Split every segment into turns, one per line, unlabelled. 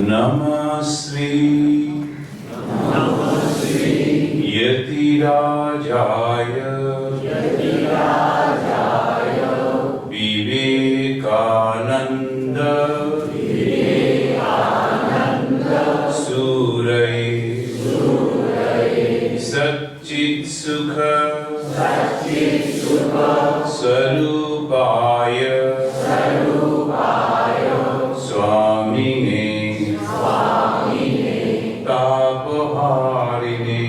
नमस्ते यतिराजाय विवेकानंद सूरये सच्चित्सुख स्वरूपाय स्वामिने तापहारिणे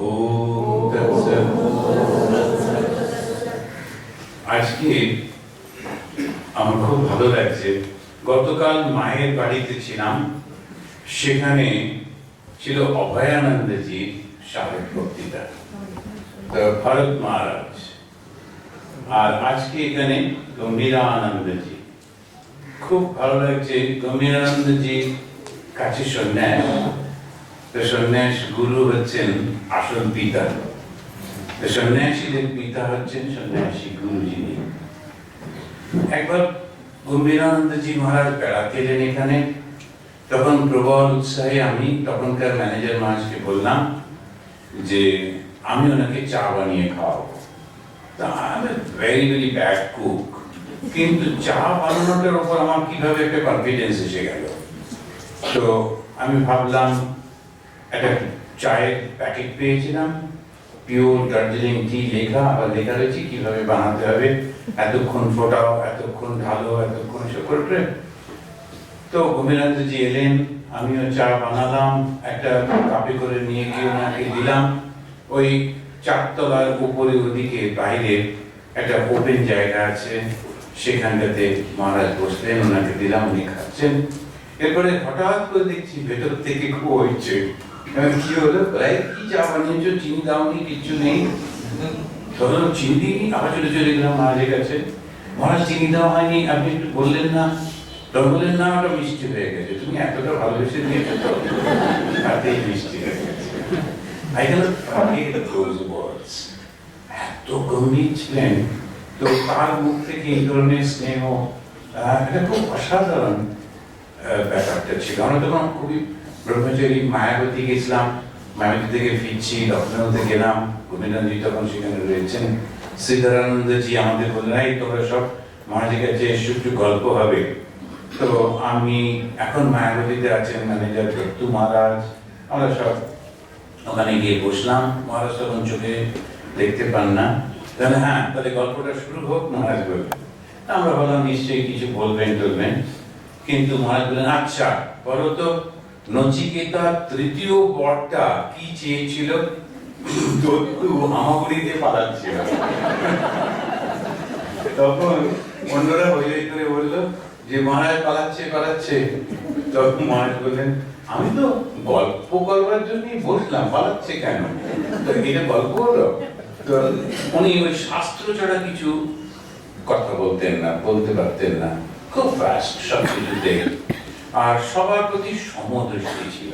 ओम तत्सत्। আজকে আমার খুব ভালো লাগছে। গতকাল মায়ের বাড়িতে ছিলাম, সেখানে ছিল অভয়ানন্দজি সাহেব বক্তৃতা, ভরত মহারাজ, আর আজকে এখানে গম্ভীরানন্দজি। খুব ভালো লাগছে। গম্ভীরানন্দজি কাছে সন্ন্যাস, তো সন্ন্যাস গুরু হচ্ছেন আসল পিতা, তো সন্ন্যাসীদের পিতা হচ্ছেন সন্ন্যাসী গুরুজি। একবার গম্ভীরানন্দজি মহারাজ বেড়াতে এলেন এখানে, তখন প্রবল উৎসাহে আমি তখনকার ম্যানেজার মহারাজকে বললাম যে আমি ওনাকে চা বানিয়ে খাওয়াবো। তা আমি ভেরি ভেরি ব্যাড কুক, কিন্তু চা বানানোটার উপর আমার কিভাবে একটা কনফিডেন্স এসে গেল। তো আমি ভাবলাম একটা চায়ের প্যাকেট পেয়েছিলাম, পিওর দার্জিলিং টি লেখা, আবার লেখা রয়েছে কিভাবে বানাতে হবে, এতক্ষণ ফোটাও, এতক্ষণ ঢালো, এতক্ষণ এসব করে। তো গম্ভীরানন্দজি এলেন, আমিও চা বানালাম, একটা কাপে করে নিয়ে গিয়ে ওনাকে দিলাম। ওই চারতলার উপরে ওদিকে বাইরে একটা ওপেন জায়গা আছে, সেখানটাতে মহারাজ বসলেন, ওনাকে দিলাম, উনি খাচ্ছেন। এরপরে হঠাৎ করে দেখছি ভেতর থেকে খুব হচ্ছে, কি হলো, কি চা বানিয়েছো, চিনি দাওনি, কিচ্ছু নেই। ধরো চিনি দিইনি, আবার চলে গেলাম মহারাজের কাছে। মহারাজ চিনি দেওয়া হয়নি, আপনি একটু বললেন না? তখন বললেন না, ওটা মিষ্টি হয়ে গেছে, তুমি এতটা ভালোবেসে দিয়েছো তো, তাতেই মিষ্টি হয়ে গেছে। I cannot forget those words. এত গম্ভীর ছিলেন, তো তার মুখ থেকে এই ধরনের স্নেহ, এটা খুব অসাধারণ ব্যাপারটা ছিল। আমরা তখন খুবই ব্রহ্মচারী, মায়াবতী গেছিলাম, মায়াবতী থেকে ফিরছি, লখনৌতে গেলাম, গম্ভীরানন্দজি তখন সেখানে রয়েছেন। শ্রীধরানন্দজি আমাদের বললেন, এই তোমরা সব মহারাজের কাছে একটু গল্প হবে। তো আমি এখন মায়াবতীতে আছেন ম্যানেজার দত্তু মহারাজ, আমরা সব ওখানে গিয়ে বসলাম। মহারাজ তখন চোখে দেখতে পান না, তাহলে হ্যাঁ, তাহলে গল্পটা শুরু হোক, মহারাজ বলবেন। আমরা বললাম নিশ্চয়ই কিছু বলবেন টলবেন, কিন্তু মহারাজ বললেন, আচ্ছা বলো তো, নচিকেতা তৃতীয় বরটা কি চেয়েছিল? দত্তু হামাগুড়িতে পালাচ্ছিল। তখন অন্যরা হই করে বললো যে মহারাজ পালাচ্ছে। তখন মহারাজ বললেন, আমি তো গল্প করবার জন্যই বসলাম, পালাচ্ছে কেন? তো এটা গল্প হলো? তো উনি ওই শাস্ত্র ছাড়া কিছু কথা বলতে পারতেন না, খুব ফাস্ট সব কিছুতে, আর সবার প্রতি সমদৃষ্টি ছিল।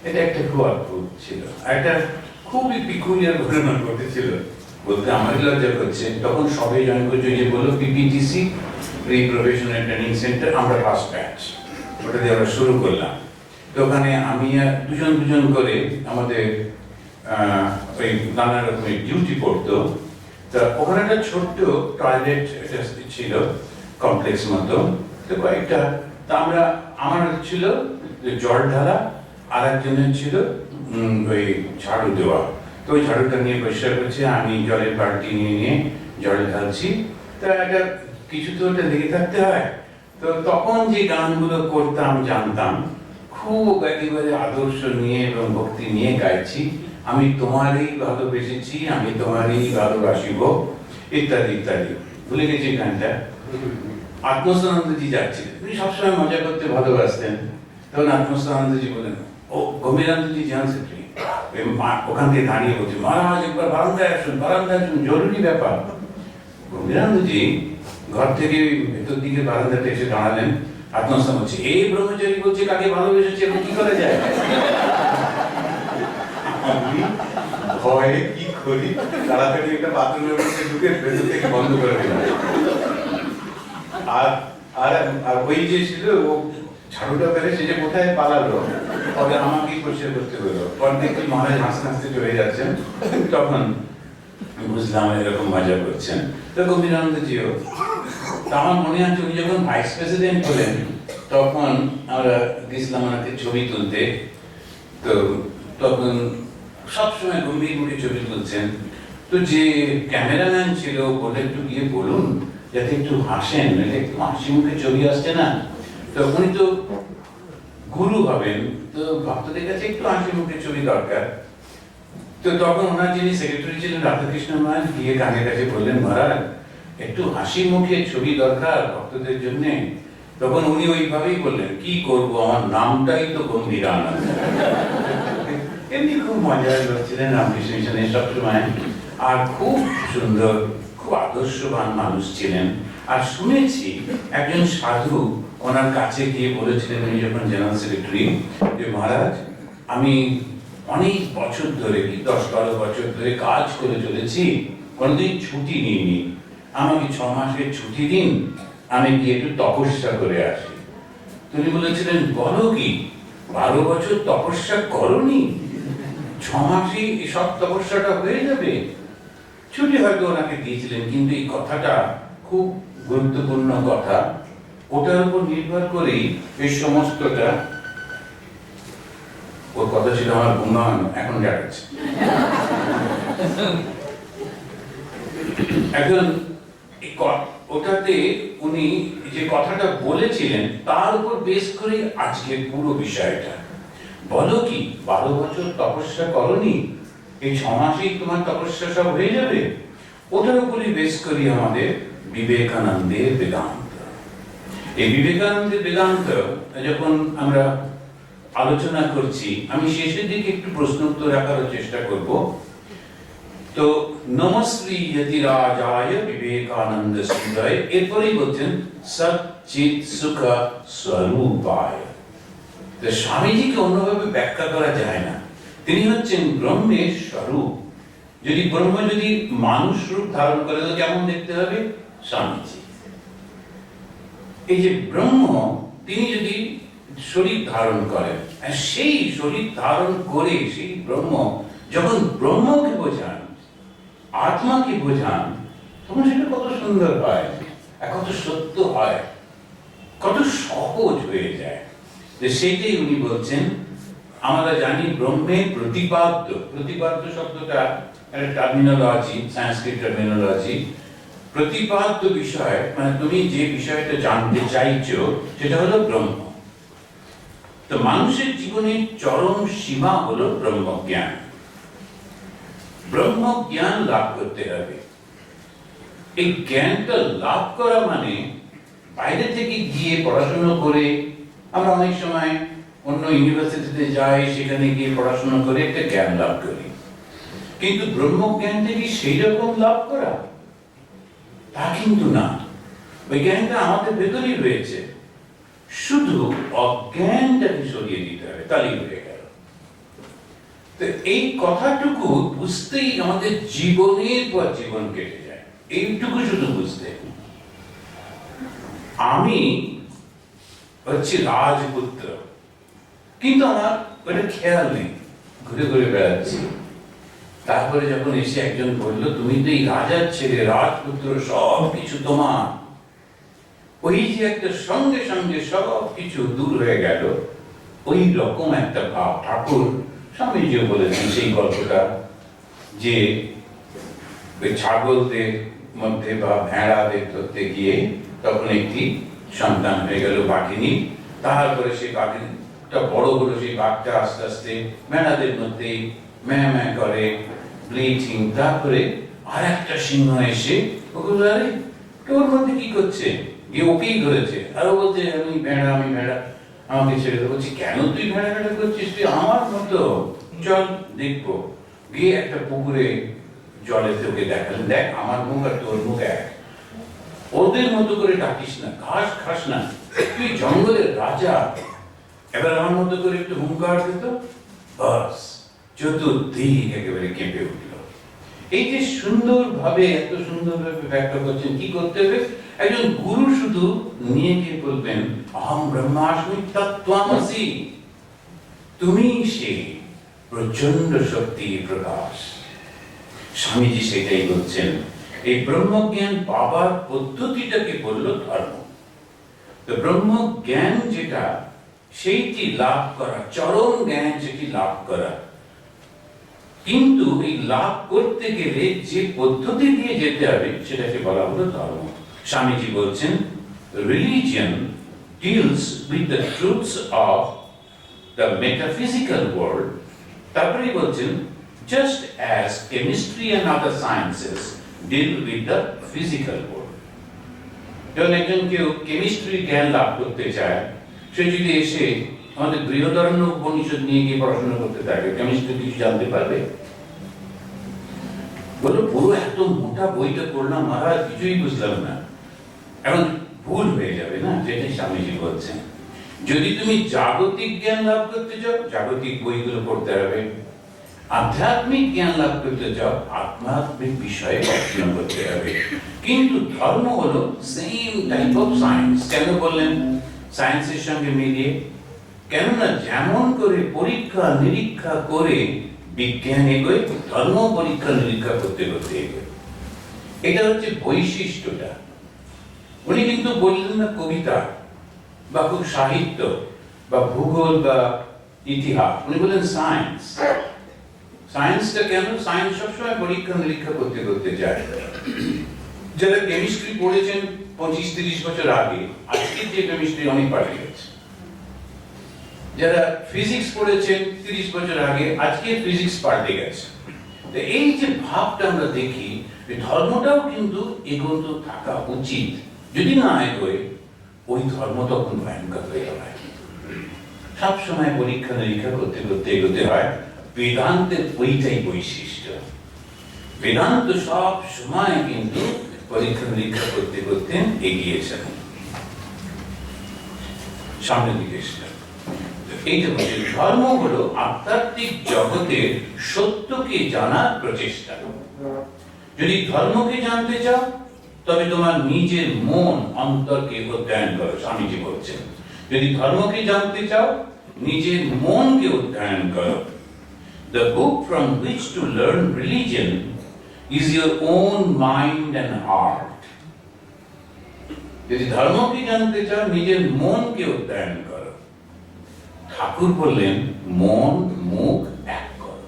এটা একটা খুব অদ্ভুত ছিল। একটা খুবই পিকুলিয়ার ঘটনা ঘটেছিল, বলতে আমার লজ্জা করছে। তখন সবাই জয়েন করছে, যে বললো পিপিটিসি, প্রি প্রফেশনাল ট্রেনিং সেন্টার, আমরা ফার্স্ট ব্যাচ, ওটা দিয়ে আমরা শুরু করলাম। তো ওখানে আমি দুজন করে আমাদের ওই নানা রকমের ডিউটি পড়তো। তা ওখানে একটা ছোট্ট টয়লেট ছিল, কমপ্লেক্স মতো, তো কয়েকটা। তা আমার ছিল জল ঢালা, আর একজনের ছিল ওই ঝাড়ু দেওয়া। তো ওই ঝাড়ুটা নিয়ে পরিষ্কার করছে, আমি জলের বালতি নিয়ে জলে ঢালছি। তা একটা কিছু তো ওটা লেগে থাকতে হয়। তো তখন যে গানগুলো করতাম জানতাম, খুব একেবারে আদর্শ নিয়ে এবং ভক্তি নিয়ে গাইছি, আমি তোমারই ভালোবেসেছি, আমি তোমারই ভালোবাসিব, ইত্যাদি ইত্যাদি। ভুলে গেছি গানটা। আত্মস্থানন্দজি যাচ্ছিলেন, উনি সবসময় মজা করতে ভালোবাসতেন। তখন আত্মস্থানন্দজি বলেন, ও গম্ভীরানন্দজি জানছেন, ওখান থেকে দাঁড়িয়ে বলছে, মহারাজ একবার বারান্দায় আসুন, জরুরি ব্যাপার। গম্ভীরানন্দজি ঘর থেকে ভেতর দিকে বারান্দাতে এসে দাঁড়ালেন। আত্মস্থান বলছে, এই ব্রহ্মচারী বলছে কাকে ভালোবেসেছে, এখন কি করা যায়? ভয়ে কি করি, তাড়াতাড়ি একটা বাথরুমের মধ্যে ঢুকে ভেতর থেকে বন্ধ করে দিলাম। আর আর আর ওই যে ছিল ও ঝাড়ুটা ফেলে সে যে কোথায় পালালো, তবে আমাকেই পরিষ্কার করতে হলো। পর দেখি মহারাজ হাসতে হাসতে চলে যাচ্ছেন, তখন বুঝলাম এরকম মজা করছেন। তো গম্ভীরানন্দজিও, তা আমার মনে আছে উনি যখন ভাইস প্রেসিডেন্ট হলেন তখন আমরা গেছিলাম ওনাকে ছবি তুলতে। তো তখন সবসময় গম্ভীর মুখে ছবি তুলছেন। তো যে ক্যামেরাম্যান ছিল বলে একটু গিয়ে বলুন যাতে একটু হাসেন, একটু হাসি মুখে ছবি আসছে না। তো উনি তো গুরু হবেন, তো ভক্তদের কাছে একটু হাসি মুখে ছবি দরকার। তো তখন ওনার যিনি সেক্রেটারি ছিলেন রাধাকৃষ্ণ মহারাজ গিয়ে কানের কাছে বললেন, মহারাজ একটু হাসি মুখে ছবি দরকার ভক্তদের জন্য। তখন উনি ওইভাবেই বললেন, কি করব, আমার নামটাই তো গম্ভীরানন্দ। এমনি খুব মজার লোক ছিলেন রামকৃষ্ণ মিশনের সবসময়, আর খুব সুন্দর, খুব আদর্শবান মানুষ ছিলেন। আর শুনেছি একজন সাধু ওনার কাছে গিয়ে বলেছিলেন, উনি যখন জেনারেল সেক্রেটারি, যে মহারাজ আমি অনেক বছর ধরে, 10-12 বছর ধরে কাজ করে চলেছি, কোনোদিন ছুটি নিইনি, আমাকে 6 মাসের ছুটি দিন, আমি গিয়ে একটু তপস্যা করে আসি। তিনি বলেছিলেন, বলো কি, 12 বছর তপস্যা করনি, 6 মাসেই সব তপস্যাটা হয়ে যাবে? ছুটি হয়তো ওনাকে দিয়েছিলেন, কিন্তু এই কথাটা খুব গুরুত্বপূর্ণ কথা, ওটার উপর নির্ভর করেই এই সমস্তটা। ওর কথা ছিল আমার গুণগান, এখন জানাচ্ছে। এখন ওটাতে উনি যে কথাটা বলেছিলেন তার উপর বেশ করে আজকের পুরো বিষয়টা। বলো কি, 12 বছর তপস্যা করনি, এই 6 মাসেই তোমার তপস্যা সব হয়ে যাবে? ওটার উপরই বেশ করি আমাদের বিবেকানন্দের বেদান্ত। এই বিবেকানন্দের বেদান্ত যখন আমরা আলোচনা করছি, আমি শেষের দিকে একটু প্রশ্ন উত্তর রাখার চেষ্টা করব। তো নমস্রী যতিরাজায় বিবেকানন্দ সুন্দরায়, এরপরেই বলছেন সচ্চিৎ সুখ স্বরূপায়। তো স্বামীজিকে অন্যভাবে ব্যাখ্যা করা যায় না, তিনি হচ্ছেন ব্রহ্মের স্বরূপ। যদি ব্রহ্ম যদি মানুষ রূপ ধারণ করে তো কেমন দেখতে হবে? স্বামীজি। এই যে ব্রহ্ম, তিনি যদি শরীর ধারণ করেন, সেই শরীর ধারণ করে সেই ব্রহ্ম যখন ব্রহ্মকে বোঝান, আত্মাকে বোঝান, তখন সেটা কত সুন্দর হয়, কত সত্য হয়, কত সহজ হয়ে যায়। সেইটাই উনি বলছেন। আমরা জানি ব্রহ্মের প্রতিপাদ্য, প্রতিপাদ্য শব্দটা একটা টার্মিনোলজি, সংস্কৃত টার্মিনোলজি। প্রতিপাদ্য বিষয় মানে তুমি যে বিষয়টা জানতে চাইছো সেটা হলো ব্রহ্ম। তো মানুষের জীবনের চরম সীমা হলো ব্রহ্মজ্ঞান। ব্রহ্মজ্ঞান লাভ করতে হবে। এই জ্ঞানটা লাভ করা মানে বাইরে থেকে গিয়ে পড়াশোনা করে, আমরা অনেক সময় অন্য ইউনিভার্সিটিতে যাই, সেখানে গিয়ে পড়াশোনা করে একটা জ্ঞান লাভ করি, কিন্তু ব্রহ্মজ্ঞানটা কি সেই রকম লাভ করা? তা কিন্তু না। ওই জ্ঞানটা আমাদের ভেতরেই রয়েছে, শুধু অজ্ঞানটাকে সরিয়ে দিতে হবে, তাহলেই হয়ে গেল। তো এই কথাটুকু বুঝতেই আমাদের জীবনের পর জীবন কেটে যায়, এইটুকু শুধু বুঝতে। আমি হচ্ছে রাজপুত্র, কিন্তু আমার ওটা খেয়াল নেই, ঘুরে ঘুরে বেড়াচ্ছি। তারপরে যখন এসে একজন বলল, তুমি তো এই রাজার ছেলে, রাজপুত্র, সব কিছু তোমার, ওই যে একটা সঙ্গে সঙ্গে সব কিছু দূর হয়ে গেল, ওই রকম একটা ভাব। ঠাকুর স্বামীজিও বলেছেন সেই গল্পটা, যে ওই ছাগলদের মধ্যে বা ভেড়াদের ধরতে গিয়ে তখন একটি সন্তান হয়ে গেল বাঘিনী। তারপরে সেই বাঘিনীটা বড় হলো, সেই বাঘটা আস্তে আস্তে ভেড়াদের মধ্যেই ম্যাঁ ম্যাঁ করে, ব্লিচিং। তারপরে আর একটা সিংহ এসে ওগুলো, আরে তোর মধ্যে কি করছে, গিয়ে ওকেই ধরেছে। আর ও বলছে, আমি ভেড়া, আমি ভেড়া, আমাকে ছেড়ে দেবো। বলছি, কেন তুই ভেড়া ভেড়া করছিস, তুই আমার মতো, চল দেখবো। গিয়ে একটা পুকুরে জলে তোকে দেখালেন, দেখ আমার মুখ আর তোর মুখ এক, ওদের মতো করে ডাকিস না, ঘাস খাস না, তুই জঙ্গলের রাজা, এবার আমার মতো করে একটু হুঙ্কার দিত, বাস চতুর্দিক একেবারে কেঁপে উঠল। এই যে সুন্দরভাবে, এত সুন্দরভাবে ব্যাখ্যা করছেন, কি করতে হবে? একজন গুরু শুধু নিয়ে গিয়ে বলবেন অহম ব্রহ্মাস্মি তত্ত্বমসি, তুমি সেই প্রচন্ড শক্তি প্রকাশ। স্বামীজি সেটাই বলছেন। এই ব্রহ্মজ্ঞান পাবার পদ্ধতিটাকে বলল ধর্ম। তো ব্রহ্মজ্ঞান যেটা, সেইটি লাভ করা, চরম জ্ঞান যেটি লাভ করা, কিন্তু এই লাভ করতে গেলে যে পদ্ধতি দিয়ে যেতে হবে সেটাকে বলা হলো ধর্ম। স্বামীজি বলছেন religion deals with the truths of the metaphysical world. তারপরে বলছেন just as chemistry and other sciences deal with the physical world. যখন একজন কেউ কেমিস্ট্রি জ্ঞান লাভ করতে চায়, সে যদি এসে আমাদের বৃহদারণ্য উপনিষদ নিয়ে গিয়ে পড়াশোনা করতে থাকে, কেমিস্ট্রি কিছু জানতে পারবে? বলো, পুরো এত মোটা বইটা পড়লাম মহারাজ, কিছুই বুঝলাম না। এখন ভুল হয়ে যাবে না, যেটাই স্বামীজি বলছেন। যদি তুমি জাগতিক জ্ঞান লাভ করতে চাও, জাগতিক বইগুলো পড়তে হবে। আধ্যাত্মিক জ্ঞান লাভ করতে চাও, আধ্যাত্মিক বিষয়ে পড়াশোনা করতে হবে। কিন্তু ধর্ম হলো সেম টাইপ অফ সায়েন্স। কেন বললেন সায়েন্সের সঙ্গে মিলিয়ে? কেননা যেমন করে পরীক্ষা নিরীক্ষা করে বিজ্ঞান এগোয়, ধর্ম পরীক্ষা নিরীক্ষা করতে করতে এগোয়। এটা হচ্ছে বৈশিষ্ট্যটা। উনি কিন্তু বললেন না কবিতা বা খুব সাহিত্য বা ভূগোল বা ইতিহাস, উনি বললেন সায়েন্স। সায়েন্সটা কেন? সায়েন্স সবসময় পরীক্ষা নিরীক্ষা করতে করতে যায়। যারা কেমিস্ট্রি পড়েছেন 25-30 বছর আগে, আজকের যে কেমিস্ট্রি অনেক পাল্টে গেছে। যারা ফিজিক্স পড়েছেন 30 বছর আগে, আজকে ফিজিক্স পাল্টে গেছে। তো এই যে ভাবটা আমরা দেখি, ধর্মটাও কিন্তু এগোতে থাকা উচিত। যদি না এগোয়, ওই ধর্ম তখন ভয়ঙ্কর হয়ে যায়। সব সময় পরীক্ষা নিরীক্ষা করতে করতে এগোতে হয়। বেদান্তের ওইটাই বৈশিষ্ট্য। বেদান্ত সব সময় কিন্তু পরীক্ষা নিরীক্ষা করতে করতে এগিয়েছেন সামনের দিকে। এইটা হচ্ছে ধর্ম, হলো আধ্যাত্মিক জগতের সত্যকে জানার প্রচেষ্টা। যদি ধর্মকে জানতে চাও, তবে তোমার নিজের মন অন্তরকে অধ্যয়ন করো। স্বামীজি বলছেন যদি ধর্মকে জানতে চাও, নিজের মনকে অধ্যয়ন করো। The book from which to learn religion is your own mind and heart. যদি ধর্মকে জানতে চাও, নিজের মনকে অধ্যয়ন করো। ঠাকুর বললেন মন মুখ এক করো।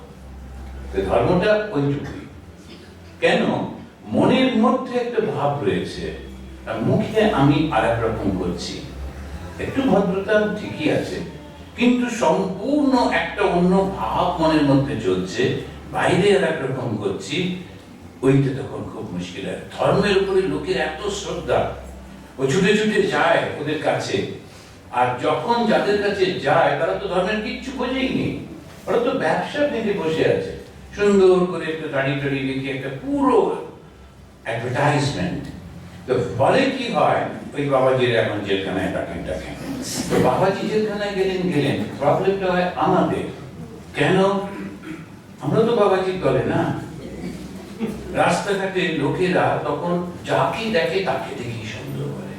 ধর্মটা ওইটুকুই। কেন? মনের মধ্যে একটা ভাব রয়েছে, আর মুখে আমি আরেক রকম করছি। একটু ভদ্রতা ঠিকই আছে, কিন্তু সম্পূর্ণ একটা অন্য ভাব মনের মধ্যে চলছে, বাইরে আর এক রকম করছি। ওইটা তখন খুব মুশকিল হয়। ধর্মের উপরে লোকের এত শ্রদ্ধা, ও ছুটে ছুটে যায় ওদের কাছে। আর যখন যাদের কাছে যায়, তারা তো ধর্মের কিচ্ছু বোঝেই নি। ওরা তো ব্যবসা ভেঙে বসে আছে, সুন্দর করে একটা গাড়ি টাড়ি লিখে একটা পুরো অ্যাডভার্টাইজমেন্ট। তো ফলে কি হয়, ওই বাবাজির এখন জেলখানায় ডাকেন। তো বাবাজি জেলখানায় গেলেন, প্রবলেমটা হয় আমাদের। কেন? আমরা তো বাবাজির দলে না। রাস্তাঘাটে লোকেরা তখন যাকে দেখে তাকে দেখি সুন্দর করে।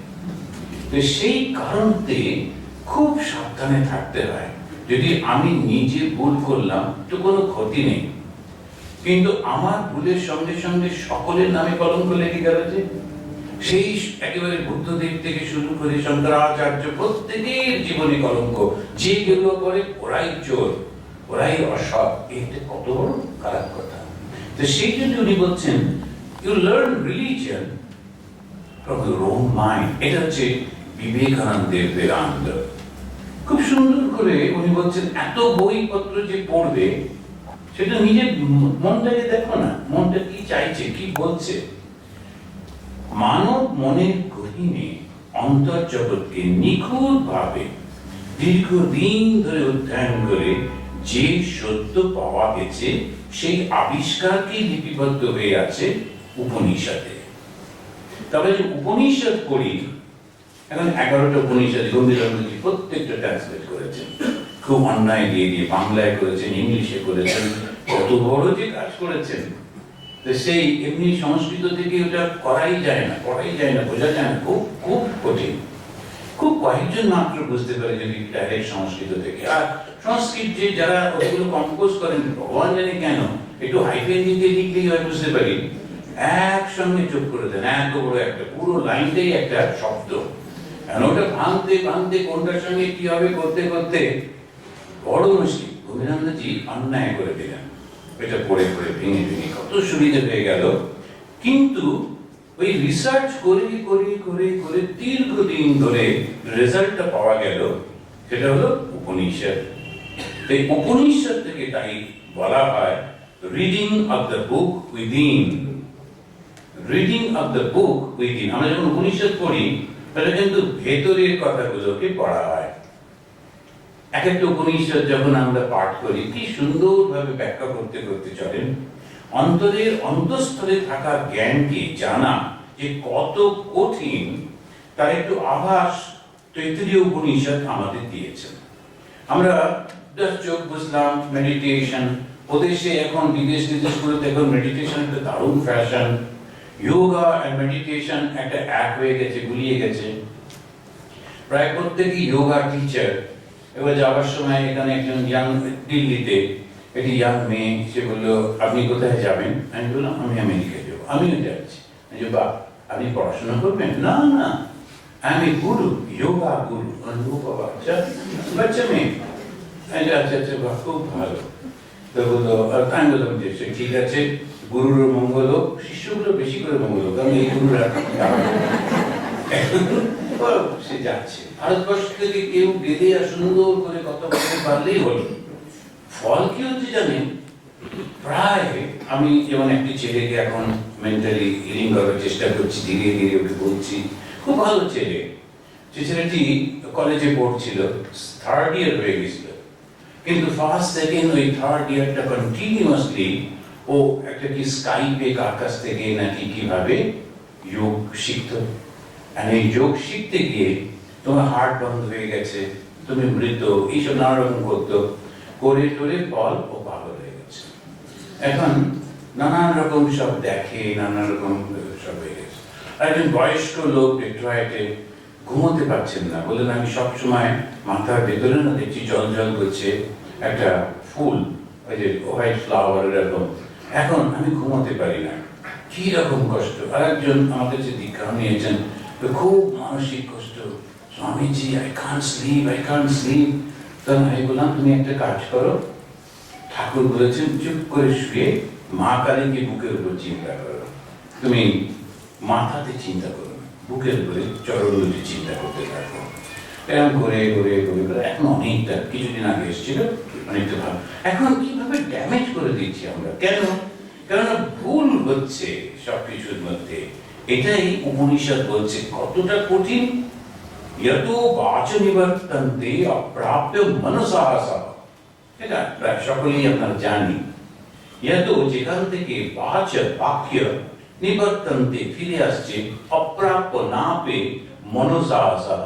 তো সেই কারণতে খুব সাবধানে থাকতে হয়। যদি আমি নিজে ভুল করলাম তো কোনো ক্ষতি নেই, কিন্তু আমার ভুলের সঙ্গে সঙ্গে সকলের নামে কলঙ্ক লেগে গেল। যে সেই একেবারে বুদ্ধদেব থেকে শুরু করে শঙ্করাচার্য, প্রত্যেকের জীবনে কলঙ্ক। যে গেরুয়া করে ওরাই চোর, ওরাই অসৎ। এটা কত বড় খারাপ কথা। তো সেই জন্য উনি বলছেন you learn religion from your own mind. এটা হচ্ছে বিবেকানন্দের বেদান্ত। খুব সুন্দর করে উনি বলছেন এত বইপত্র যে পড়বে, সেটা নিজের মনটাকে দেখো না, মনটা কি চাইছে, কি বলছে। মানব মনের গহীনে অন্তর্জগৎকে নিখুঁত ভাবে দীর্ঘদিন ধরে অধ্যয়ন করে যে সত্য পাওয়া গেছে, সেই আবিষ্কারকে লিপিবদ্ধ হয়ে আছে উপনিষদে। তবে যে উপনিষদ পড়ি, এখন 11টা উপনিষদ গম্ভীরানন্দজি প্রত্যেকটা ট্রান্সলেট করেছেন। খুব অন্যায় দিয়ে বাংলায় করেছেন, ইংলিশে করেছেন, কত বড় যে কাজ করেছেন। তো সেই এমনি সংস্কৃত থেকে ওটা করাই যায় না, পড়াই যায় না, বোঝা যায় না, খুব খুব কঠিন। খুব কয়েকজন মাত্র বুঝতে পারে যদি ডাইরেক্ট সংস্কৃত থেকে। আর সংস্কৃত যে যারা ওগুলো কম্পোজ করেন ভগবান জানে কেন, একটু হাইফেন দিতে লিখলেই হয় বুঝতে পারি, একসঙ্গে চোখ করে দেন, এত বড় একটা পুরো লাইনটাই একটা শব্দ। ওটা ভাঙতে ভাঙতে কোনটার সঙ্গে কি হবে করতে করতে বড় মুশকিল। গোবিন্দানন্দজি অন্যায় করে দিলেন, এটা পড়ে পড়ে ভেঙে ভেঙে কত সুবিধা হয়ে গেল। কিন্তু ওই রিসার্চ করে করে করে করে দীর্ঘদিন ধরে রেজাল্টটা পাওয়া গেল, সেটা হলো উপনিষদ। এই উপনিষদ থেকে তাই বলা হয় reading of the book within. Reading of the book within. আমরা যখন উপনিষদ পড়ি তাহলে কিন্তু ভেতরের কথাগুলোকে পড়া হয়। এক একটা উপনিষদ যখন আমরা পাঠ করি কি সুন্দরভাবে ব্যাখ্যা করতে করতে চলেন, অন্তরের অন্তঃস্থলে থাকা জ্ঞানকে জানা যে কত কঠিন তার একটু আভাস তৈত্তরীয় উপনিষদ আমাদের দিয়েছেন। আমরা চোখ বুঝলাম মেডিটেশন, ওদেশে এখন বিদেশ গুলোতে এখন মেডিটেশন একটা দারুণ ফ্যাশন। যোগা এন্ড মেডিটেশন একটা এক হয়ে গেছে, গুলিয়ে গেছে। প্রায় প্রত্যেকই যোগা টিচার। এবার যাওয়ার সময় এখানে একজন ইয়াং, দিল্লিতে একটি ইয়াং মেয়ে, সে বললো আপনি কোথায় যাবেন? আমি বললাম আমি আমেরিকায় যাবো। আমিও যাচ্ছি। বা আপনি পড়াশোনা করবেন? না না, আমি গুরু, যোগা গুরু। বাবা আচ্ছা, বাচ্চা মেয়ে। আচ্ছা আচ্ছা, বাহ, খুব ভালো। তো বললো, আমি বললাম যে ঠিক আছে, গুরুর মঙ্গল হোক, শিষ্যগুলো বেশি করে মঙ্গল হোক, কারণ এই গুরুরা সে যাচ্ছে। ভারতবর্ষ থেকে কেউ বেঁধে আর সুন্দর করে কথা বলতে পারলেই হলো। ফল কি হচ্ছে জানেন? প্রায় আমি যেমন একটি ছেলেকে এখন মেন্টালি হিলিং করার চেষ্টা করছি, ধীরে ধীরে ওকে বলছি, খুব ভালো ছেলে। যে ছেলেটি কলেজে পড়ছিল, থার্ড ইয়ার হয়ে গেছিল, কিন্তু ফার্স্ট সেকেন্ড ওই থার্ড ইয়ারটা কন্টিনিউয়াসলি ও একটা কি স্কাইপে কার কাছ থেকে নাকি কিভাবে যোগ শিখতো। আর এই যোগ শিখতে গিয়ে তোমার হার্ট বন্ধ হয়ে গেছে, তুমি মৃত, এইসব নানা রকম করতো, করে টোরে ফল ও পাগল হয়ে গেছে। এখন নানান রকম সব দেখে, নানান রকম সব হয়ে গেছে। আর একজন বয়স্ক লোক ডেট্রয়েটে ঘুমোতে পারছেন না, বললেন আমি সবসময় মাথার ভেতরে না দেখছি জল জল করছে একটা ফুল, ওই যে হোয়াইট ফ্লাওয়ার এরকম, এখন আমি ঘুমোতে পারি না, কি রকম কষ্ট। আর একজন আমার কাছে দীক্ষা নিয়েছেন, খুব মানসিক কষ্ট, Swamiji I can't slip, I can't slip. তখন আমি বললাম তুমি একটা কাজ করো, ঠাকুর বলেছেন চুপ করে শুয়ে মা কালীকে বুকের উপর চিন্তা করো, তুমি মাথাতে চিন্তা করো না, বুকের উপরে চরণ দুটি চিন্তা করতে থাকো। এরকম করে করে করে করে এখন অনেকটা, কিছুদিন আগে এসেছিল, অনেকটা ভালো। এখন কিভাবে ড্যামেজ করে দিচ্ছি আমরা, কেন? কেননা ভুল হচ্ছে সবকিছুর মধ্যে। এটাই উপনিষদ বলছে কতটা কঠিন। यतो वाच निवर्तन्ते अप्राप्य मनसासा, এটা প্রায় সকলেই আপনারা জানি। यतो যেখান থেকে বাচ বাক্য নিবর্তন্তে ফিরে আসছে, অপ্রাপ্য না পেয়ে মনসাসা,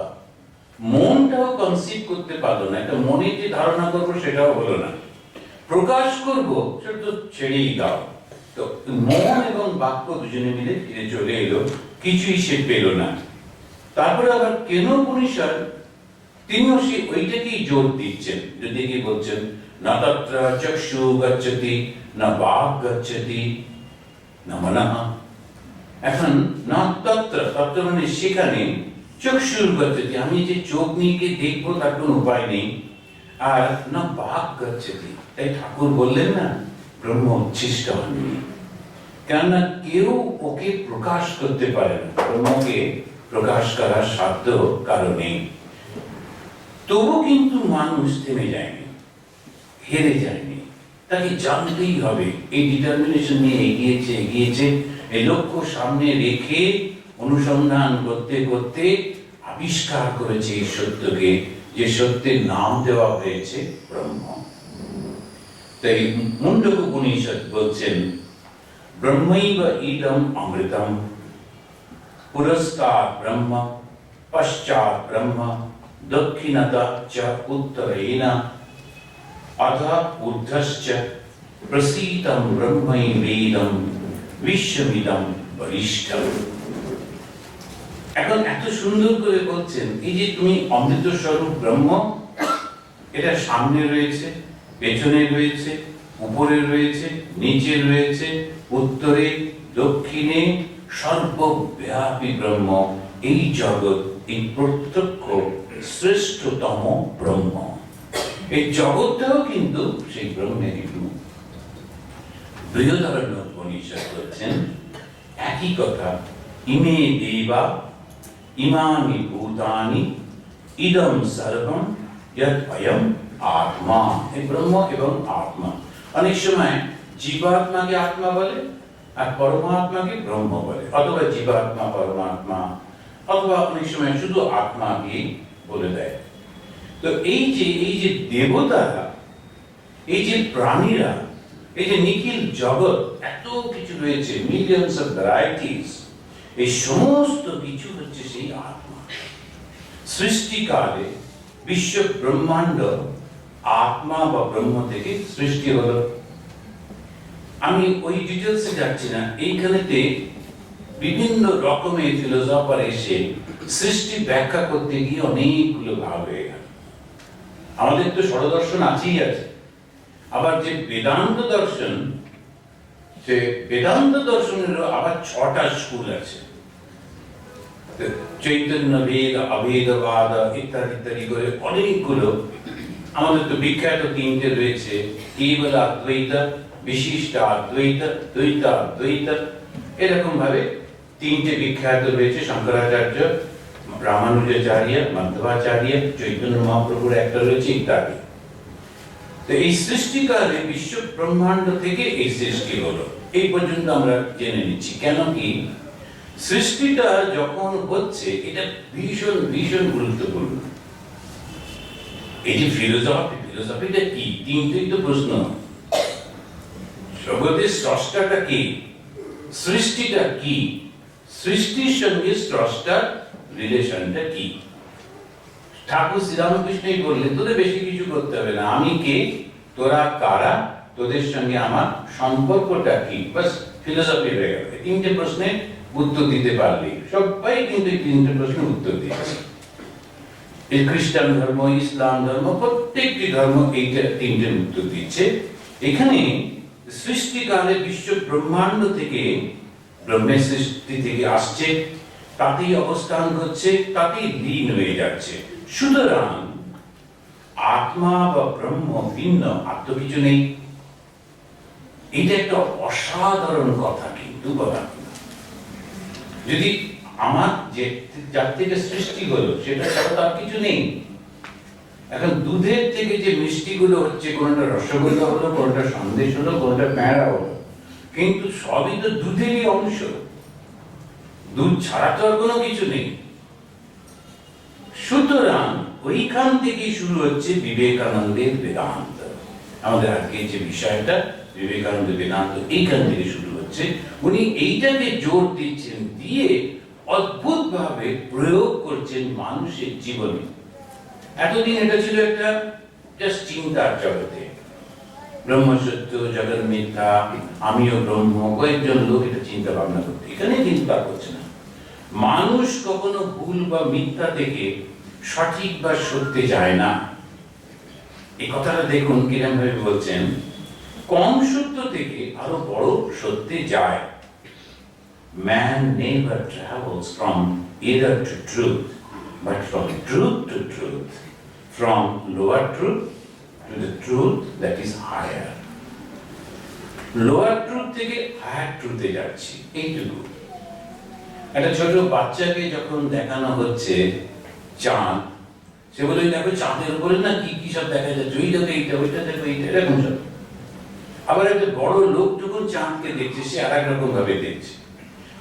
মনটাও কনসিভ করতে পারলো না, একটা মনে যে ধারণা করবো সেটাও হলো না, প্রকাশ করবো সেটা তো ছেড়েই দাও। তো মন এবং বাক্য দুজনে মিলে ফিরে চলে এলো, কিছুই সে পেল না। তারপরে আবার কেন উপনিষদ, তিনিও সে ওইটাকেই জোর দিচ্ছেন, যদি কি বলছেন না তত্র চক্ষু গচ্ছতি না বাক গচ্ছতি না মনঃ। এখন না তত্র, তত্র মানে সেখানে, চক্ষু গচ্ছতি আমি যে চোখ নিয়ে দেখবো তার কোনো উপায় নেই, আর না বাক গচ্ছতি, তাই ঠাকুর বললেন না ব্রহ্ম উচ্ছিষ্ট হননি, কেননা কেউ ওকে প্রকাশ করতে পারে না, ব্রহ্মকে প্রকাশ করার সাধ্য কারো নেই। তবু কিন্তু মানুষ থেমে যায়নি, হেরে যায়নি, তাকে জানতেই হবে। এই ডিটারমিনেশন নিয়ে এগিয়েছে এগিয়েছে, এই লক্ষ্য সামনে রেখে অনুসন্ধান করতে করতে আবিষ্কার করেছে এই সত্যকে, যে সত্যের নাম দেওয়া হয়েছে ব্রহ্ম। তাই মুন্ডক উপনিষদ বলছেন ব্রহ্মৈব ইদম অমৃতম, পুরস্তাৎ ব্রহ্ম, পশ্চাৎ ব্রহ্ম, দক্ষিণতঃ চ উত্তরেণ, অধ ঊর্ধ্বশ্চ প্রসীদং ব্রহ্মৈবেদম বিশ্বমিদম বরিষ্ঠম। এখন এত সুন্দর করে বলছেন, এই যে তুমি অমৃত স্বরূপ ব্রহ্ম, এটা সামনে রয়েছে, পেছনে রয়েছে, উপরে রয়েছে, নিচে রয়েছে, উত্তরে দক্ষিণে, সর্বব্যাপী ব্রহ্ম। এই জগৎ, এই প্রত্যক্ষ শ্রেষ্ঠতম ব্রহ্ম। এই জগৎটাও কিন্তু সেই ব্রহ্মেরই রূপ। বৃহদারণ্য উপনিষদ বলছেন একই কথা, ইমে দেবা ইমানি ভূতানি ইদম সর্বম যৎ অয়ম আত্মা। এই ব্রহ্ম এবং আত্মা। অনেক সময় জীবাত্মাকে আত্মা বলে আর পরমাত্মাকে ব্রহ্ম বলে, অথবা জীবাত্মা পরমাত্মা, অথবা অনেক সময় শুধু আত্মাকে বলে দেয়। তো এই যে দেবতারা, এই যে প্রাণীরা, এই যে নিখিল জগৎ, এত কিছু রয়েছে, মিলিয়নস অফ ভ্যারাইটিস, এই সমস্ত কিছু হচ্ছে সেই আত্মা। সৃষ্টিকালে বিশ্ব ব্রহ্মাণ্ড আত্মা বা ব্রহ্ম থেকে সৃষ্টি হলো। আমি ওই ডিটেলসে যাচ্ছি না, এইখানেতে বিভিন্ন রকমের ফিলোসফার এসে সৃষ্টি ব্যাখ্যা করতে গিয়ে অনেকগুলো ভাগ হয়ে গেল। আমাদের তো ষড়দর্শন আছেই আছে, আবার যে বেদান্ত দর্শন, সে বেদান্ত দর্শনেরও আবার 6টা স্কুল আছে। চৈতন্য বেদ, অভেদবাদ ইত্যাদি ইত্যাদি করে অনেকগুলো। আমাদের তো বিখ্যাত 3টে রয়েছে, কেবল অদ্বৈত, বিশিষ্ট অদ্বৈত, দ্বৈত অদ্বৈত। এরকম ভাবে 3টে বিখ্যাত রয়েছে, শঙ্করাচার্য, রামানুজাচার্য, মাধবাচার্য, চৈতন্য মহাপ্রভুর একটা রয়েছে ইত্যাদি। তো এই সৃষ্টিকালে বিশ্ব ব্রহ্মাণ্ড থেকে এই সৃষ্টি হলো, এই পর্যন্ত আমরা জেনে নিচ্ছি। কেন কি সৃষ্টিটা যখন হচ্ছে, এটা ভীষণ ভীষণ গুরুত্বপূর্ণ। এই যে ফিলোসফিটা কি, 3টেই তো প্রশ্ন। জগতের স্রষ্টাটা কি, সৃষ্টিটা কি, সৃষ্টির সঙ্গে স্রষ্টার রিলেশনটা কি। ঠাকুর শ্রীরামকৃষ্ণই বললেন, তোদের বেশি কিছু করতে হবে না, আমি কে, তোরা কারা, তোদের সঙ্গে আমার সম্পর্কটা কি, বাস ফিলোসফি হয়ে গেল। 3টে প্রশ্নের উত্তর দিতে পারলেই, সবাই কিন্তু এই 3টে প্রশ্নের উত্তর দিচ্ছে। এই খ্রিস্টান ধর্ম, ইসলাম ধর্ম, প্রত্যেকটি ধর্ম এইটা 3টের উত্তর দিচ্ছে। এখানে সৃষ্টিকালে বিশ্ব ব্রহ্মাণ্ড থেকে, ব্রহ্মের সৃষ্টি থেকে আসছে, তাতেই অবস্থান করছে, তাতেই লীন হয়ে যাচ্ছে। সুতরাং আত্মা বা ব্রহ্ম ভিন্ন, আর তো কিছু নেই। এটা একটা অসাধারণ কথা কিন্তু বলা। যদি আমার যে যার থেকে সৃষ্টি হলো সেটা ছাড়া তার কিছু নেই। এখন দুধের থেকে যে মিষ্টিগুলো হচ্ছে, কোনটা রসগোল্লা হলো, কোনটা সন্দেশ হলো, কোনটা প্যাঁড়া হলো, কিন্তু সবই তো দুধেরই অংশ। দুধ ছাড়া তো আর কোনো কিছু নেই। সুতরাং ওইখান থেকে শুরু হচ্ছে বিবেকানন্দের বেদান্ত। আমাদের আজকে যে বিষয়টা বিবেকানন্দের বেদান্ত, এইখান থেকে শুরু হচ্ছে। উনি এইটাকে জোর দিচ্ছেন, দিয়ে অদ্ভুত ভাবে প্রয়োগ করছেন মানুষের জীবনে। এতদিন এটা ছিল একটা জাস্ট চিন্তার জগতে, ব্রহ্ম সত্য, জগৎ মিথ্যা, আমিও ব্রহ্ম, কয়েকজন লোক এটা চিন্তা ভাবনা করতে। এখানে চিন্তা করছে না। মানুষ কখনো ভুল বা মিথ্যা থেকে সঠিক বা সত্যে যায় না। এই কথাটা দেখুন কিরকম ভাবে বলছেন, কম সত্য থেকে আরো বড় সত্যে যায়। Man never travels from error to truth, but from truth to truth, from lower truth to the truth that is higher. Lower truth থেকে higher truth এ যাচ্ছি, এইটুকু। একটা ছোট বাচ্চাকে যখন দেখানো হচ্ছে চাঁদ, সে বলে দেখো চাঁদের উপরে না কি কি সব দেখা যাচ্ছে, ওই দেখো এইটা, ওইটা দেখো এইটা, এরকম সব। আবার একটা বড় লোক যখন চাঁদকে দেখছে, সে আর এক রকম ভাবে দেখছে।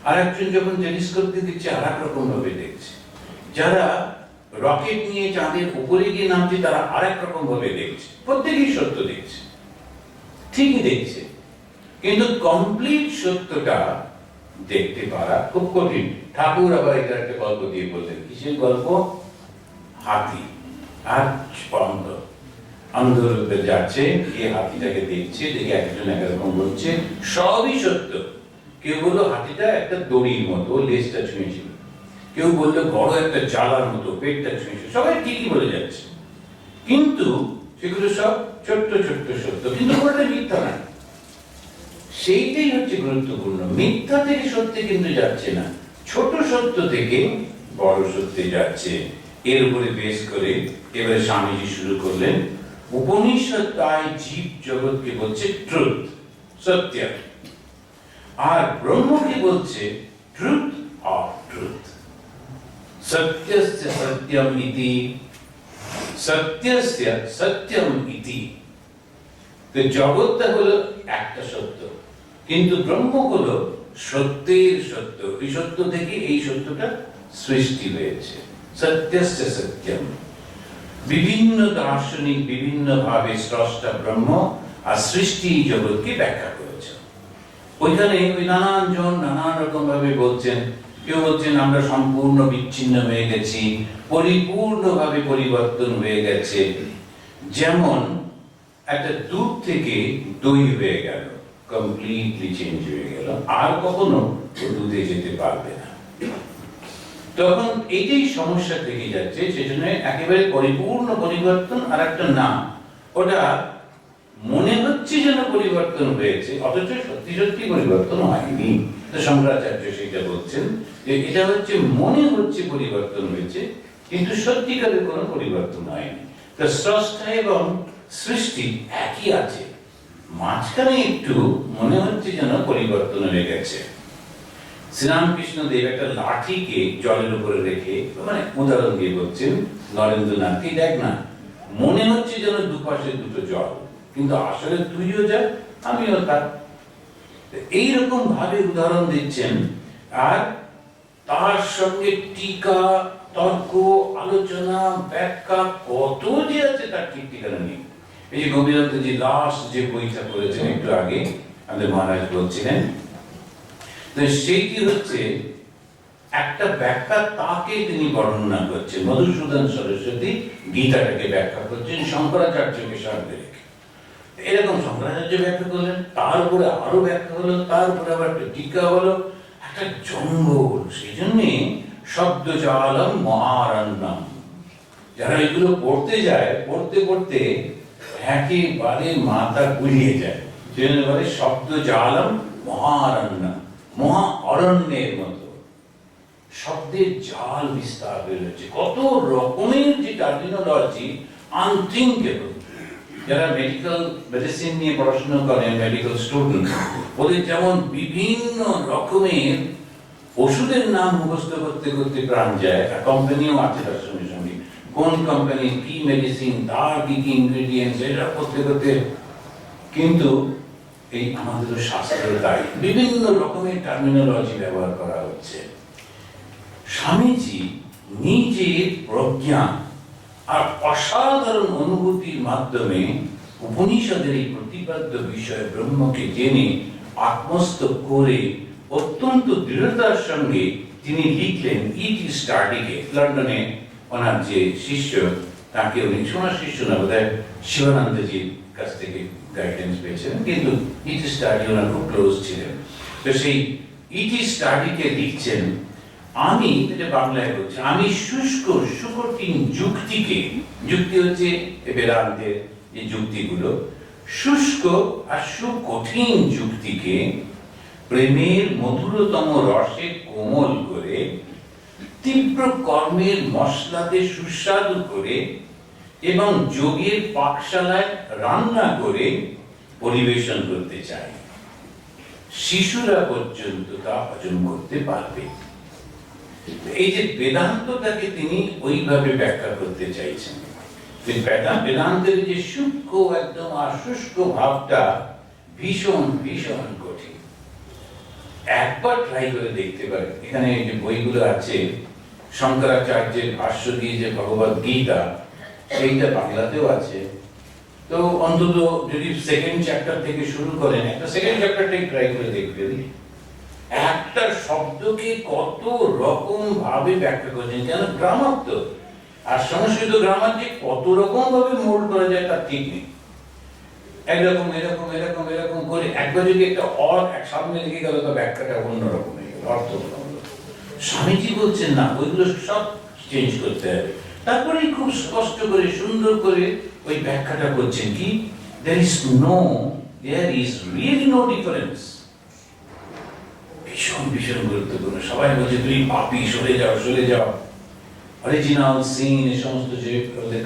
আর একজন যখন টেলিস্কোপ দিয়ে দেখছে, আর এক রকম ভাবে দেখছে। যারা রকেট নিয়ে চাঁদের উপরে গিয়ে নামছে, তারা আর এক রকম ভাবে দেখছে। প্রত্যেকেই সত্য দেখছে, ঠিকই দেখছে, কিন্তু কমপ্লিট সত্যটা দেখতে পারা খুব কঠিন। ঠাকুর আবার এটা একটা গল্প দিয়ে বললেন। কিসের গল্প? হাতি আর অন্ধ। অন্ধ যাচ্ছে, এই হাতিটাকে দেখছে, দেখে একজন একরকম বলছে, সবই সত্য, কেউ বললো হাতিটা একটা দড়ির মতো, লেজটা ছুঁয়েছিল, কেউ বললো বড় একটা জ্বালার মতো, পেটটা ছুঁয়েছিল। সবাই ঠিকই বলে যাচ্ছে, কিন্তু সেগুলো সব ছোট্ট ছোট্ট সত্য, কিন্তু ওটা মিথ্যা না। সেইটাই হচ্ছে গুরুত্বপূর্ণ। মিথ্যা থেকে সত্যি কিন্তু যাচ্ছে না, ছোট সত্য থেকে বড় সত্যে যাচ্ছে। এর উপরে বেশ করে এবারে স্বামীজি শুরু করলেন, উপনিষদ তাই জীব জগৎকে বলছে ট্রুথ, সত্য, আর ব্রহ্মকে বলছে ট্রুথ অফ ট্রুথ। সত্যস্য সত্যম ইতি, সত্যস্য সত্যম ইতি। তো জগৎটা হলো একটা সত্য, কিন্তু ব্রহ্ম হলো সত্যের সত্য। এই সত্য থেকে এই সত্যটা সৃষ্টি হয়েছে। সত্যস্য সত্যম। বিভিন্ন দার্শনিক বিভিন্ন ভাবে স্রষ্টা ব্রহ্ম আর সৃষ্টি জগৎকে ব্যাখ্যা করেছে। ওইখানে ওই নানান জন নানান রকম ভাবে বলছেন। কেউ বলছেন আমরা সম্পূর্ণ বিচ্ছিন্ন হয়ে গেছি, পরিপূর্ণভাবে পরিবর্তন হয়ে গেছে। যেমন একটা দুধ থেকে দই হয়ে গেল, কমপ্লিটলি চেঞ্জ হয়ে গেল, আর কখনো দুধে যেতে পারবে না। তখন এইটাই সমস্যা থেকে যাচ্ছে। সেজন্য একেবারে পরিপূর্ণ পরিবর্তন আর একটা না, ওটা মনে হচ্ছে যেন পরিবর্তন হয়েছে, অথচ সত্যি সত্যি পরিবর্তন হয়নি। তো শঙ্করাচার্য সেটা বলছেন যে এটা হচ্ছে মনে হচ্ছে পরিবর্তন হয়েছে, কিন্তু সত্যিকারের কোনো পরিবর্তন হয়নি। তো স্রষ্টা এবং সৃষ্টি একই আছে, মাঝখানে একটু মনে হচ্ছে যেন পরিবর্তন হয়ে গেছে। শ্রীরামকৃষ্ণ দেব একটা লাঠিকে জলের উপরে রেখে, মানে উদাহরণ দিয়ে বলছেন নরেন্দ্রনাথ, দেখ না, মনে হচ্ছে যেন দুপাশে দুটো জল, কিন্তু আসলে তুইও যা আমিও তা। এইরকম ভাবে উদাহরণ দিচ্ছেন, আর তার সঙ্গে টিকা তর্ক আলোচনা ব্যাখ্যা কত যে আছে তার ঠিক ঠিকানা নেই। এই যে গোবিন্দজি লাস্ট যে বইটা করেছেন একটু আগে আমাদের মহারাজ বলছিলেন, তো সেইটি হচ্ছে একটা ব্যাখ্যা, তাকে তিনি বর্ণনা করছেন। মধুসূদন সরস্বতী গীতাটাকে ব্যাখ্যা করছেন শঙ্করাচার্যকে সামনে রেখে। এরকম শঙ্করাচার্য ব্যাখ্যা করলেন, তার উপরে আরো ব্যাখ্যা হলো, তার উপরে আবার একটা টিকা হলো, একটা জঙ্গল। সেই জন্যে শব্দ জালম মহারণ্যম। যারা এগুলো পড়তে যায়, পড়তে পড়তে একেবারে মাথা গুলিয়ে যায়। সেজন্য বলে শব্দ জালম মহারণ্যম, মহা অরণ্যের মতো শব্দের জাল বিস্তার হয়েছে। কত রকমের যে টার্মিনোলজি আনথিঙ্কেবল। যারা মেডিকেল মেডিসিন নিয়ে পড়াশোনা করেন, মেডিকেল স্টুডেন্ট, ওদের যেমন বিভিন্ন রকমের ওষুধের নাম মুখস্থ করতে করতে প্রাণ যায়, কোম্পানিও আছে তার সঙ্গে সঙ্গে, কোন কোম্পানি কি মেডিসিন, তার কি কি ইনগ্রেডিয়েন্টস, এটা করতে করতে। কিন্তু এই আমাদের শাস্ত্রের তাই বিভিন্ন রকমের টার্মিনোলজি ব্যবহার করা হচ্ছে। স্বামীজি নিজের প্রজ্ঞা আর অসাধারণ অনুভূতির মাধ্যমে উপনিষদের এই প্রতিপাদ্য বিষয় ব্রহ্মকে জেনে আত্মস্থ করে অত্যন্ত দৃঢ়তার সঙ্গে তিনি লিখলেন ইটি স্টাডিকে। লন্ডনে ওনার যে শিষ্য, তাকে উনি সোনার শিষ্য না, বোধহয় শিবানন্দজির কাছ থেকে গাইডেন্স পেয়েছিলেন, কিন্তু ইটি স্টাডি ওনার খুব ক্লোজ ছিলেন। তো সেই ইটি স্টাডিকে লিখছেন, আমি, এটা বাংলায় বলছি, আমি শুষ্ক সুকঠিন যুক্তিকে, যুক্তি হচ্ছে বেদান্তের যে যুক্তিগুলো, শুষ্ক আর সুকঠিন যুক্তিকে প্রেমের মধুরতম রসে কোমল করে, তীব্র কর্মের মশলাতে সুস্বাদু করে এবং যোগের পাকশালায় রান্না করে পরিবেশন করতে চাই। শিশুরা পর্যন্ত তা হজম করতে পারবে। এই যে বেদান্তটাকে তিনি ওইভাবে ব্যাখ্যা করতে চাইছেন। বেদান্তের যে সূক্ষ্ম একদম অশুষ্ক ভাবটা ভীষণ ভীষণ কঠিন। একবার ট্রাই করে দেখতে পারেন। এখানে যে বইগুলো আছে, শঙ্করাচার্যের ভাষ্য দিয়ে যে ভগবদ গীতা, সেইটা বাংলাতেও আছে। তো অন্তত যদি সেকেন্ড চ্যাপ্টার থেকে শুরু করেন, একটা সেকেন্ড চ্যাপ্টারটাই ট্রাই করে দেখবেন। একটা শব্দকে কত রকম ভাবে ব্যাখ্যা করছেন, কেন গ্রামার তো, আর সংস্কৃত গ্রামার যে কত রকম ভাবে মোল্ড করা যায় তার ঠিক নেই। এরকম এরকম এরকম এরকম করে একবার যদি একটা এক সামনে লিখে গেল তো ব্যাখ্যাটা অন্যরকম হয়ে গেল, অর্থ হলো। স্বামীজি বলছেন না, ওইগুলো সব চেঞ্জ করতে হবে। তারপরে খুব স্পষ্ট করে সুন্দর করে ওই ব্যাখ্যাটা করছেন কি, there is really no difference। ভীষণ ভীষণ গুরুত্বপূর্ণ। সবাই বলছে তুই পাপী, সরে যাও সরে যাও, অরিজিনাল সিন, এই সমস্ত যে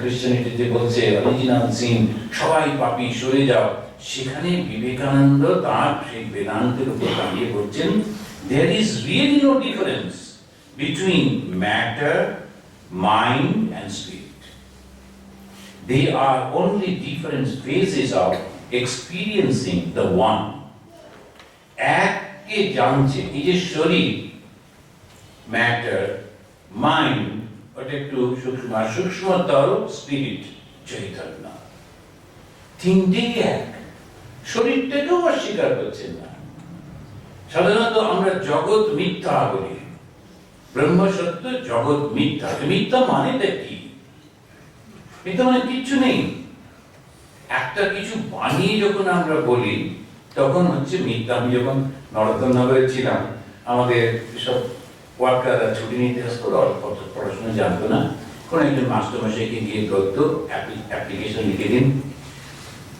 ক্রিশ্চিয়ানিটিতে বলছে অরিজিনাল সিন, সবাই পাপী সরে যাও। সেখানে বিবেকানন্দ তার সেই বেদান্তের উপর দাঁড়িয়ে বলছেন there is really no difference between matter, mind and spirit. They are only different phases of experiencing the one. এককে জানছে, এই যে শরীর, ম্যাটার, মাইন্ড, ওটা একটু সূক্ষ্ম, আর সূক্ষ্মতর স্পিরিট, চৈতন্য, তিনটেই এক। শরীরটাকেও অস্বীকার করছেন না। সাধারণত আমরা জগৎ মিথ্যা বলি, ব্রহ্ম সত্য, জগৎ মিথ্যা। মিথ্যা মানেটা কি? মিথ্যা মানে কিচ্ছু নেই। একটা কিছু বানিয়ে যখন আমরা বলি তখন হচ্ছে মিথ্যা। আমি যখন নরোত্তমনগরে ছিলাম, আমাদের সব ওয়ার্কাররা ছুটি নিতে আসতো, পড়াশোনা জানতো না, কোন একজন মাস্টারমশাইকে গিয়ে ধরতো, অ্যাপ্লিকেশন লিখে দিন।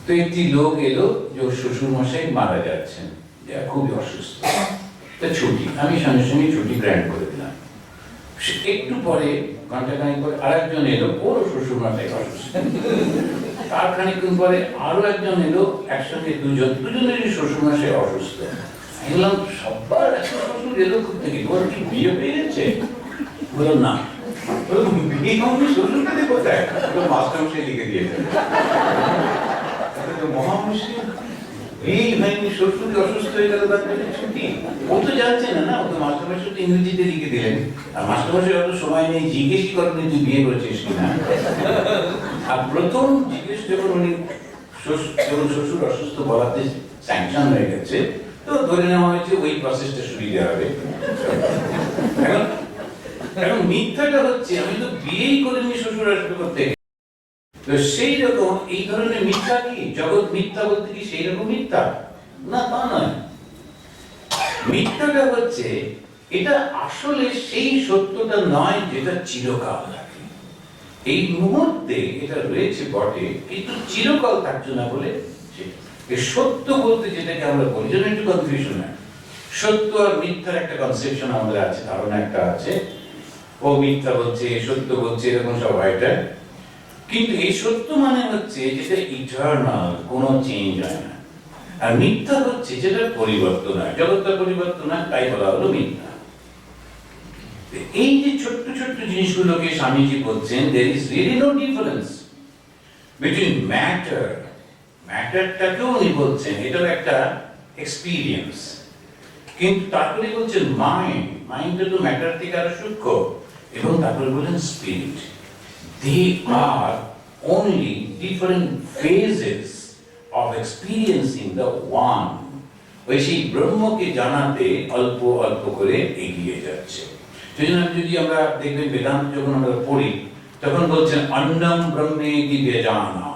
তো একটি লোক এলো যে শ্বশুর মশাই মারা যাচ্ছেন, খুবই অসুস্থ, তো ছুটি। আমি সঙ্গে সঙ্গে ছুটি গ্র্যান্ড করে দিলাম। একটু পরে, ঘন্টাখানেক পরে আরেকজন এলো, ওর শ্বশুর মশাই অসুস্থ। তার খানিকক্ষণ পরে আরো একজন এলো, একসঙ্গে দুজনেরই শ্বশুর মশাই অসুস্থ। বললাম সবার এত শ্বশুর এলো থেকে, ওর কি বিয়ে হয়ে গেছে? বললাম না। বিয়ে হয়নি, শ্বশুর পেতে কোথায়? মাস্টারমশাই লিখে দিয়েছে। মহামুশকিল, বিয়ে হয়নি, শ্বশুর অসুস্থ হয়ে গেল, তার জন্য ছুটি। ও তো জানছে না, ও তো মাস্টারমশাই তো ইংরেজিতে লিখে দিলেন। আর মাস্টারমশাই অত সময় নেই, জিজ্ঞেসই করেনি তুই বিয়ে করেছিস কিনা। আর প্রথম জিজ্ঞেস যখন উনি শ্বশুর অসুস্থ বলাতে স্যাংশন হয়ে গেছে, তো ধরে নেওয়া হয়েছে ওই প্রসেসটা সুবিধা হবে। এখন মিথ্যাটা হচ্ছে আমি তো বিয়েই করিনি, শ্বশুর আসবে করতে। তো সেই রকম এই ধরনের মিথ্যা কি জগৎ মিথ্যা বলতে কি সেই রকম মিথ্যা? না, তা নয়। মিথ্যাটা হচ্ছে এটা আসলে সেই সত্যটা নয় যেটা চিরকাল থাকে। এই মুহূর্তে এটা রয়েছে বটে, কিন্তু চিরকাল থাকছে না বলে সত্য বলতে যেটাকে আমরা বলি, যেন একটু কনফিউশন হয়। সত্য আর মিথ্যার একটা কনসেপশন আমাদের আছে, ধারণা একটা আছে, ও মিথ্যা বলছে, সত্য বলছে, এরকম সব হয়। কিন্তু এই সত্য মানে হচ্ছে যেটা ইটারনাল, কোনো চেঞ্জ হয় না। আর মিথ্যা হচ্ছে যেটা পরিবর্তন হয়, জগৎটা পরিবর্তন হয়, তাই বলা হলো মিথ্যা। এই যে ছোট্ট ছোট্ট জিনিসগুলোকে স্বামীজি বলছেন there is really no difference between matter, ম্যাটারটাকেও উনি বলছেন এটাও একটা এক্সপিরিয়েন্স, কিন্তু তারপরে বলছেন মাইন্ড, মাইন্ডটা তো ম্যাটার থেকে আরো সূক্ষ্ম, এবং তারপরে বলছেন spirit. They are only different phases of experiencing the one. ওই সেই ব্রহ্মকে জানাতে অল্প অল্প করে এগিয়ে যাচ্ছে। সেজন্য যদি আমরা দেখবেন বেদান্ত যখন আমরা পড়ি তখন বলছেন অন্নম ব্রহ্মেতি বেজানা,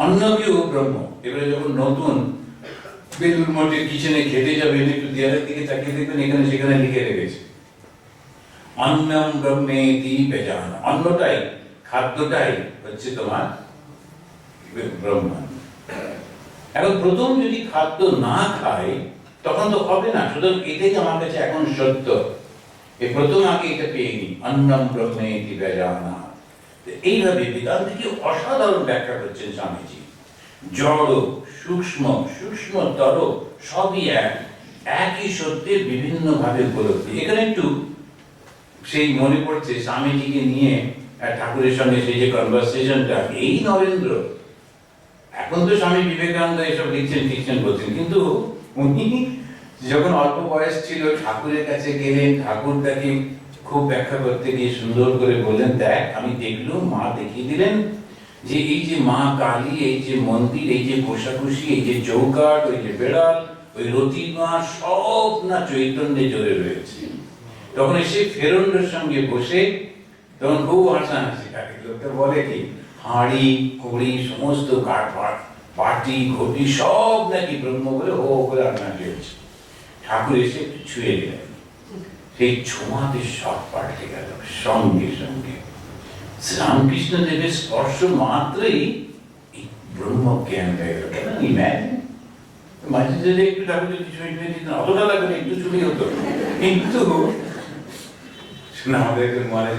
অন্নকেও ব্রহ্ম। এবারে যখন নতুন বেলুর মঠের কিচেনে খেতে যাবেন, একটু দেয়ালের দিকে তাকিয়ে দেখবেন এখানে সেখানে লিখে রেখেছে অন্নম ব্রহ্মেতি বেজানা। অন্নটাই, খাদ্যটাই হচ্ছে তোমার ব্রহ্ম। এখন প্রথম যদি খাদ্য না খায় তখন তো হবে না। সুতরাং এটাই আমার কাছে এখন সত্য, এই প্রথম আগে এটা পেয়ে নি, অন্নম ব্রহ্মেতি বেজানা। এইভাবে বেদান্তকে অসাধারণ ব্যাখ্যা করছেন স্বামীজি। জড়, সূক্ষ্ম, সূক্ষ্মতর সবই এক, একই সত্যের বিভিন্ন ভাবে উপলব্ধি। এখানে একটু সেই মনে পড়ছে স্বামীজিকে নিয়ে ঠাকুরের সঙ্গে সেই যে কনভারসেশনটা, এই নরেন্দ্র, এখন তো স্বামী বিবেকানন্দ এসব লিখছেন লিখছেন বলছেন, কিন্তু উনি যখন অল্প বয়স ছিল ঠাকুরের কাছে গেলেন, ঠাকুর তাকে খুব ব্যাখ্যা করতে গিয়ে সুন্দর করে বললেন, দেখ আমি দেখলুম, মা দেখিয়ে দিলেন যে এই যে মা কালী, এই যে মন্দির, এই যে কোষাকুষি, এই যে চৌকাঠ, ওই যে বেড়াল, ওই রতিমা, সব না চৈতন্যে জোরে রয়েছে। তখন এসে ফেরন্ডের সঙ্গে বসে তখন খুব হাসাহাসি কাটে। লোকটা বলে কি হাঁড়ি কুড়ি সমস্ত কাঠ ফাট বাটি ঘটি সব নাকি ব্রহ্ম বলে ও করে রান্না হয়েছে। ঠাকুর এসে একটু ছুঁয়ে দিলেন, সেই ছোঁয়াতে সব পাল্টে গেল সঙ্গে সঙ্গে। শ্রীরামকৃষ্ণ দেবের স্পর্শ মাত্রই ব্রহ্ম জ্ঞান হয়ে গেল। কেন ইম্যাজিন, মাঝে যদি একটু ঠাকুর যদি ছুঁয়ে ছুঁয়ে দিতেন, অতটা লাগবে একটু ছুঁয়ে হতো। কিন্তু আমাদের মহারাজ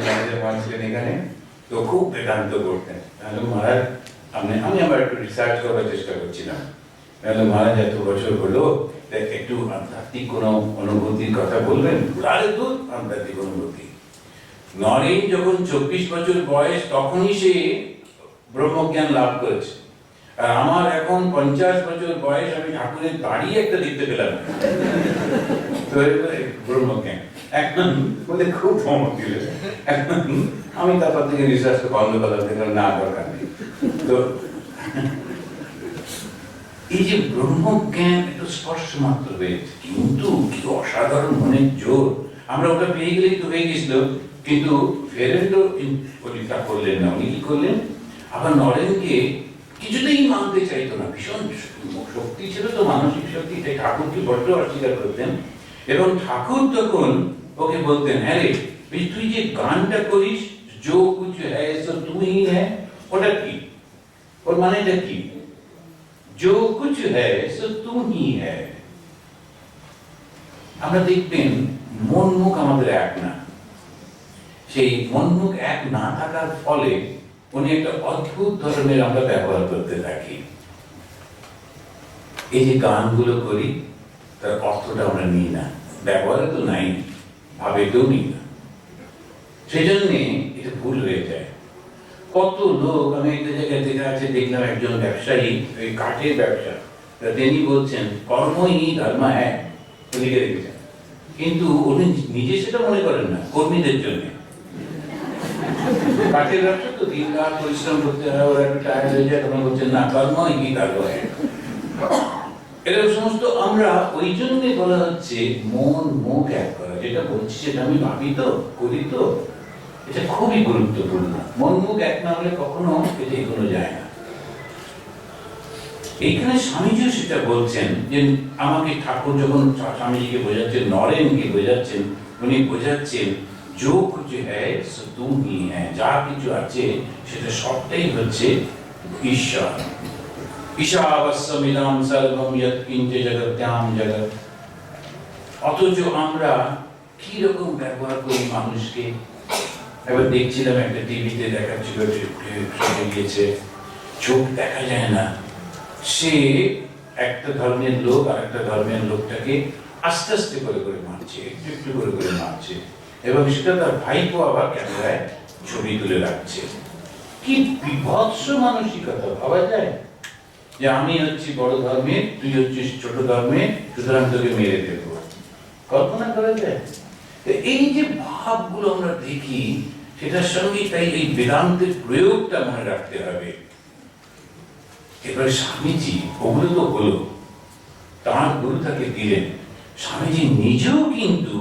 ছিলেন এখানে, তো খুব বেদান্ত করতেন। তাহলে মহারাজ আমি আবার একটু রিসার্চ করার চেষ্টা করছিলাম। তাহলে মহারাজ এত বছর হলো, একটু আধ্যাত্মিক কোনো অনুভূতির কথা বলবেন? আরে দূর আধ্যাত্মিক অনুভূতি। নরেন যখন 24 বছর বয়স তখনই সে ব্রহ্মজ্ঞান লাভ করেছে, আর আমার এখন 50 বছর বয়স, আমি ঠাকুরের দাঁড়িয়ে একটা দেখতে পেলাম ব্রহ্মজ্ঞান। এখন বলে খুব ধমক দিল। এখন আমি তারপর থেকে রিসার্চ বন্ধ করলাম, দেখলাম না দরকার নেই। তো এই যে ব্রহ্মজ্ঞান একটু স্পর্শ মাত্র হয়েছে, কিন্তু কি অসাধারণ মনের জোর। আমরা ওটা পেয়ে গেলেই তো হয়ে গেছিল, কিন্তু ফেরেন্ডো পরীক্ষা করলেন না। উনি কি করলেন, আবার নরেনকে কিছুতেই মানতে চাইতো না। ভীষণ শক্তি ছিল তো, মানসিক শক্তি, তাই ঠাকুরকে বড্ড অস্বীকার করতেন। এবং ঠাকুর তখন ওকে বলতেন, হ্যাঁ রে তুই যে গানটা করিস, জো কুছ হ্যায় সো তুই হ্যায়, ওটা কি, ওর মানেটা কি? जो कुछ है सो तू ही है। আমরা দেখবেন মন মুখ আমাদের এক না, সেই মন মুখ এক না থাকার ফলে উনি একটা অদ্ভুত ধরনের আমরা ব্যবহার করতে থাকি। এই যে গানগুলো করি, তার অর্থটা আমরা নিই না, ব্যবহারে তো নাই, ভাবেতেও নিই না, সেই জন্যে এটা ভুল হয়ে যায়। কত লোক, আমি একটা জায়গায় দেখলাম একজন ব্যবসায়ী, ওই কাঠের ব্যবসা, তিনি বলছেন কর্মই ধর্ম হ্যাঁ, লিখে রেখেছেন, কিন্তু উনি নিজে সেটা মনে করেন না, কর্মীদের জন্য। কাঠের ব্যবসা তো দিন রাত পরিশ্রম করতে হয়, ওরা একটু টায়ার্ড হয়ে যায়, তখন বলছেন না কর্মই ধর্ম হ্যাঁ। এরকম সমস্ত আমরা ওই জন্যই বলা হচ্ছে মন মুখ এক করা। যেটা বলছি সেটা আমি ভাবি তো, করি তো, এটা খুবই গুরুত্বপূর্ণ। মন মুখ এক না হলে কখনো এটা এগোনো যায় না। এইখানে স্বামীজিও সেটা বলছেন যে আমাকে ঠাকুর যখন স্বামীজিকে বোঝাচ্ছেন, নরেনকে বোঝাচ্ছেন, উনি বোঝাচ্ছেন जो कुछ है सो तुम ही है, যা কিছু আছে সেটা সবটাই হচ্ছে ঈশ্বর। ঈশাবস্যমিদং সর্বম যৎকিঞ্চ জগত্যাম জগৎ। অথচ আমরা কি রকম ব্যবহার করি মানুষকে। এবার দেখছিলাম একটা টিভিতে দেখাচ্ছিল, গিয়েছে চোখ দেখা যায় না, সে একটা ধর্মের লোক আর একটা ধর্মের লোকটাকে আস্তে আস্তে করে করে মারছে, একটু একটু করে করে মারছে, এবং সেটা তার ভাইপো আবার ক্যামেরায় ছবি তুলে রাখছে। কি বিভৎস মানসিকতা, ভাবা যায় যে আমি হচ্ছি বড় ধর্মের, তুই হচ্ছিস ছোট ধর্মের, সুতরাং তোকে মেরে দেব। কল্পনা করা যায়? এই যে ভাবগুলো আমরা দেখি, সেটার সঙ্গে তাই এই বেদান্তের প্রয়োগটা মনে রাখতে হবে। এবারে স্বামীজি ওগুলো তো হলো, তাঁর গুরু তাকে দিলেন, স্বামীজি নিজেও কিন্তু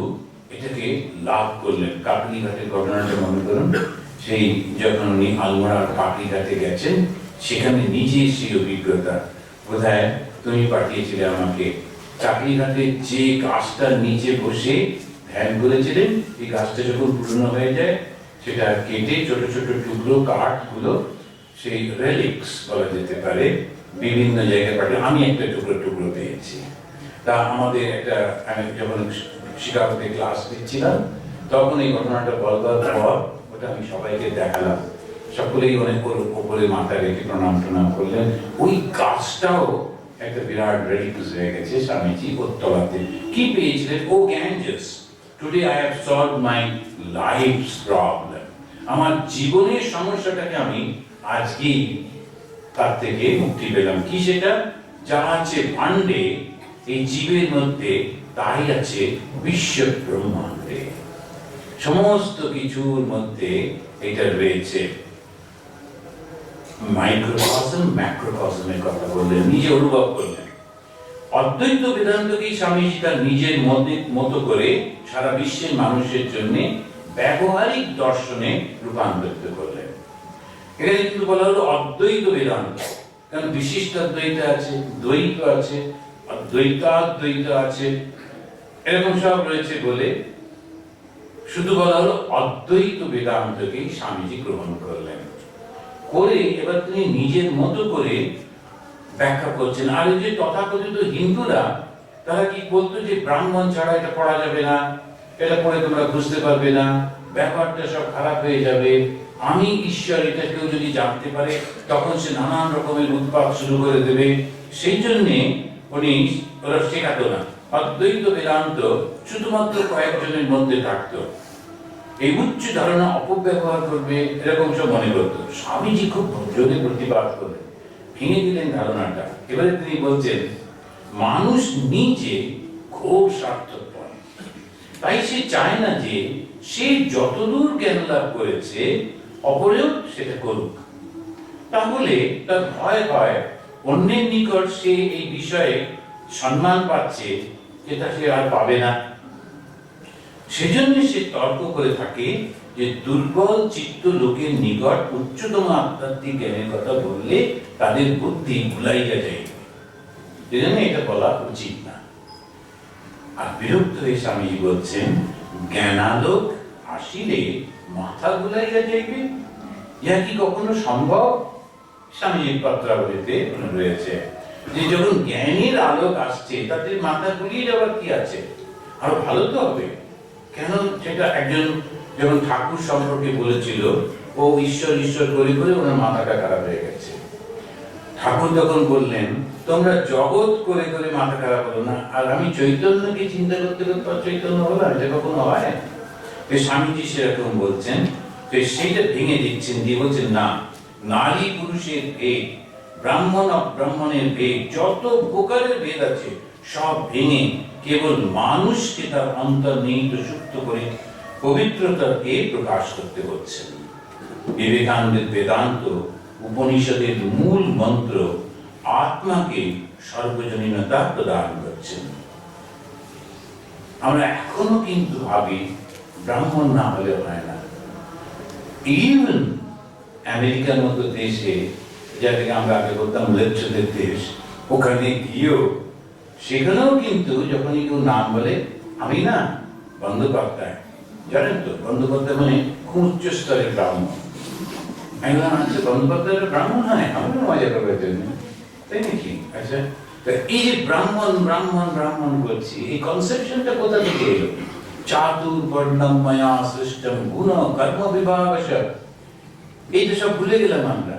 এটাকে লাভ করলেন। কাকড়িঘাটের ঘটনাটা মনে করুন, সেই যখন উনি আলমোড়ার কাকড়িঘাটে গেছেন, সেখানে নিজে সেই অভিজ্ঞতা, বোধহয় তুমি পাঠিয়েছিলে আমাকে, কাকড়িঘাটে যে গাছটার নিচে বসে ধ্যান করেছিলেন, এই গাছটা যখন পুরনো হয়ে যায়, সেটা কেটে ছোট ছোট টুকরো কাঠগুলো, সেই রেলিক্স বলা যেতে পারে, বিভিন্ন জায়গায় পাঠিয়ে আমি একটা টুকরো টুকরো পেয়েছি। তা আমাদের একটা, আমি যখন শিকাগোতে ক্লাস দিচ্ছিলাম, তখন এই ঘটনাটা বলবার পর ওটা আমি সবাইকে দেখালাম, সকলেই অনেক উপরে মাথা রেখে প্রণাম টনাম করলেন। ওই গাছটাও একটা বিরাট রেলিক্স হয়ে গেছে। স্বামীজি ওর তলাতে কি পেয়েছিলেন? Oh Ganges, today I have solved my life's problem. আমার জীবনের সমস্যাটাকে আমি আজকে তার থেকে মুক্তি পেলাম। কি সেটা? যা আছে ভাণ্ডে এই জীবের মধ্যে, তাই আছে বিশ্ব ব্রহ্মাণ্ডে, সমস্ত কিছুর মধ্যে এটা রয়েছে। মাইক্রোকসম ম্যাক্রোকসমের কথা বললেন, নিজে অনুভব করলেন। অদ্বৈত বেদান্তকে স্বামীজি তার নিজের মতো করে সারা বিশ্বের মানুষের জন্য ব্যবহারিক দর্শনে রূপান্তরিত করলেন। এখানে কিন্তু বলা হলো অদ্বৈত বেদান্ত, কারণ বিশিষ্ট অদ্বৈত আছে, দ্বৈত আছে, অদ্বৈতাদ্বৈত আছে, এরকম সব রয়েছে বলে শুধু বলা হলো অদ্বৈত বেদান্তকেই স্বামীজি গ্রহণ করলেন। করে এবার তিনি নিজের মতো করে ব্যাখ্যা করছেন। আর এই যে তথাকথিত হিন্দুরা, তারা কি বলতো যে ব্রাহ্মণ ছাড়া এটা পড়া যাবে না, এটা পড়ে তোমরা বুঝতে পারবে না, ব্যাপারটা সব খারাপ হয়ে যাবে, আমি ঈশ্বর এটা কেউ যদি জানতে পারে তখন সে নানান রকমের উৎপাত শুরু করে দেবে। সেই জন্যে উনি ওরা শেখাতো না। অদ্বৈত বেদান্ত শুধুমাত্র কয়েকজনের মধ্যে থাকতো। এই উচ্চ ধারণা অপব্যবহার করবে এরকম সব মনে করতো। স্বামীজি খুব জোরে প্রতিবাদ করলেন, ভেঙে দিলেন ধারণাটা। এবারে তিনি বলছেন মানুষ নিজে খুব স্বার্থপর, তাই সে চায় না যে সে যতদূর জ্ঞান লাভ করেছে অপরেও সেটা করুক। তাহলে তার ভয় হয় অন্যের নিকট সে এই বিষয়ে সম্মান পাচ্ছে, যেটা সে আর পাবে না। সেজন্য সে তর্ক করে থাকে যে দুর্বল চিত্ত লোকের নিকট উচ্চতম আধ্যাত্মিক জ্ঞানের কথা বললে তাদের বুদ্ধি ভুলাইয়া যায়, সেজন্য এটা বলা উচিত না। আর বিরক্ত হয়ে স্বামীজি বলছেন জ্ঞানালোক আসিলে মাথা ভুলাইয়া যাইবে, ইহা কি কখনো সম্ভব? স্বামীজির পত্রাবলীতে রয়েছে যে যখন জ্ঞানের আলোক আসছে তাদের মাথা গুলিয়ে যাওয়ার কি আছে, আরো ভালো তো হবে। কেন? সেটা একজন যখন ঠাকুর সম্পর্কে বলেছিল, ও ঈশ্বর ঈশ্বর করে করে ওনার মাথাটা খারাপ হয়ে গেছে। ঠাকুর তখন বললেন তোমরা জগৎ করে করে মাথা খারাপ হলো না, আর আমি চৈতন্যকে চিন্তা করতে করতে চৈতন্য হলাম, এটা কখনো হয়? স্বামীজি সেরকম বলছেন, সেইটা ভেঙে দিচ্ছেন, দিয়ে বলছেন না, নারী পুরুষের ভেদ, ব্রাহ্মণ অব্রাহ্মণের ভেদ, যত প্রকারের ভেদ আছে সব ভেঙে কেবল মানুষকে তার অন্তর্নিহিত সুপ্ত করে পবিত্রতাকে প্রকাশ করতে হচ্ছে। বিবেকানন্দের বেদান্ত উপনিষদের মূল মন্ত্র আত্মাকে সর্বজনীনতা প্রদান করছেন। আমরা এখনো কিন্তু ভাবি ব্রাহ্মণ না হলে হয় না। ইভেন আমেরিকার মতো দেশে, যাদেরকে আমরা আগে বলতাম লেচ্ছদের দেশ, ওখানে গিয়েও সেখানেও কিন্তু যখনই কেউ নাম বলে, আমি না বন্দ্যোপাধ্যায়, জানেন তো বন্দ্যোপাধ্যায় মানে খুব উচ্চ স্তরের ব্রাহ্মণ। আমি বললাম আচ্ছা বন্দ্যোপাধ্যায় ব্রাহ্মণ হয়, আমারও মজা করার জন্য, তাই নাকি? আচ্ছা, এই যে ব্রাহ্মণ ব্রাহ্মণ ব্রাহ্মণ করছি, এই কনসেপশনটা কোথা থেকে এলো? চাতুর্বর্ণম ময়া সৃষ্টম গুণ কর্ম বিভাগশ, এই তো সব ভুলে গেলাম আমরা।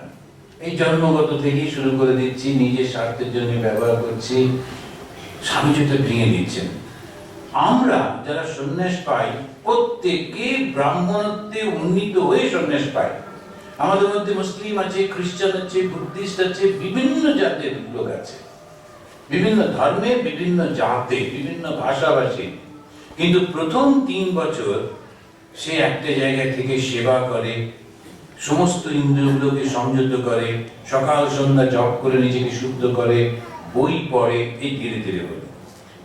এই জন্মগত থেকেই শুরু করে দিচ্ছি, নিজের স্বার্থের জন্য ব্যবহার করছি। স্বামীজি তো ভেঙে দিচ্ছেন। আমরা যারা সন্ন্যাস পাই প্রত্যেকে ব্রাহ্মণত্বে উন্নীত হয়ে সন্ন্যাস পাই। আমাদের মধ্যে মুসলিম আছে, খ্রিস্টান আছে, বুদ্ধিস্ট আছে, বিভিন্ন জাতের লোক আছে, বিভিন্ন ধর্মে, বিভিন্ন জাতে, বিভিন্ন ভাষাভাষী। কিন্তু প্রথম 3 বছর সে একটা জায়গা থেকে সেবা করে, সমস্ত ইন্দ্রিয়গুলোকে সংযত করে, সকাল সন্ধ্যা জপ করে নিজেকে শুদ্ধ করে, বই পড়ে, এই ধীরে ধীরে হলো।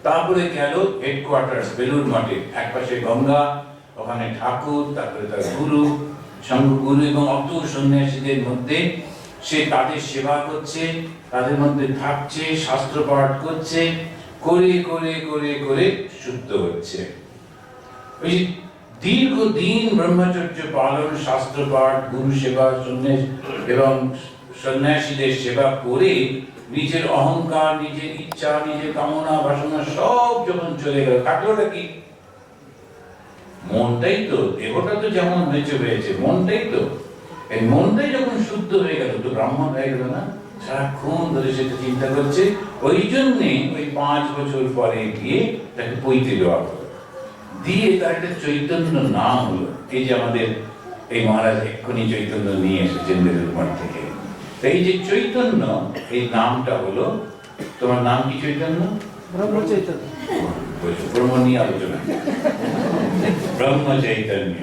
তারপরে গেল হেডকোয়ার্টার্স বেলুড় মঠে, একপাশে গঙ্গা, ওখানে ঠাকুর, তারপরে তার গুরু, সংঘগুরু এবং অত সন্ন্যাসীদের মধ্যে সে তাদের সেবা করছে, তাদের মধ্যে থাকছে, শাস্ত্র পাঠ করছে, করে করে করে করে শুদ্ধ হচ্ছে। ওই দীর্ঘদিন ব্রহ্মচর্য পালন, শাস্ত্র পাঠ, গুরু সেবা, সন্ন্যাস এবং সন্ন্যাসীদের সেবা করে নিজের অহংকার, নিজের ইচ্ছা, নিজের কামনা বাসনা সব যখন চলে গেল, থাকলোটা কি? মনটাই তো। দেহটা তো যেমন হয়েছে হয়েছে, মনটাই তো। এই মনটাই যখন শুদ্ধ হয়ে গেল তো ব্রাহ্মণ হয়ে গেল না? সারাক্ষণ ধরে সেটা চিন্তা করছে। ওই জন্যে ওই 5 বছর পরে গিয়ে তাকে পৈতে দেওয়া হলো, দিয়ে তার একটা চৈতন্য নাম হলো। এই যে আমাদের এই মহারাজ এক্ষুনি চৈতন্য নিয়ে এসেছেন বেলুড় মঠ থেকে। এই যে চৈতন্য, এই নামটা হলো, তোমার নাম কি চৈতন্য? ব্রহ্ম চৈতন্য। ব্রহ্ম নিয়ে আলোচনা, ব্রহ্ম চৈতন্য।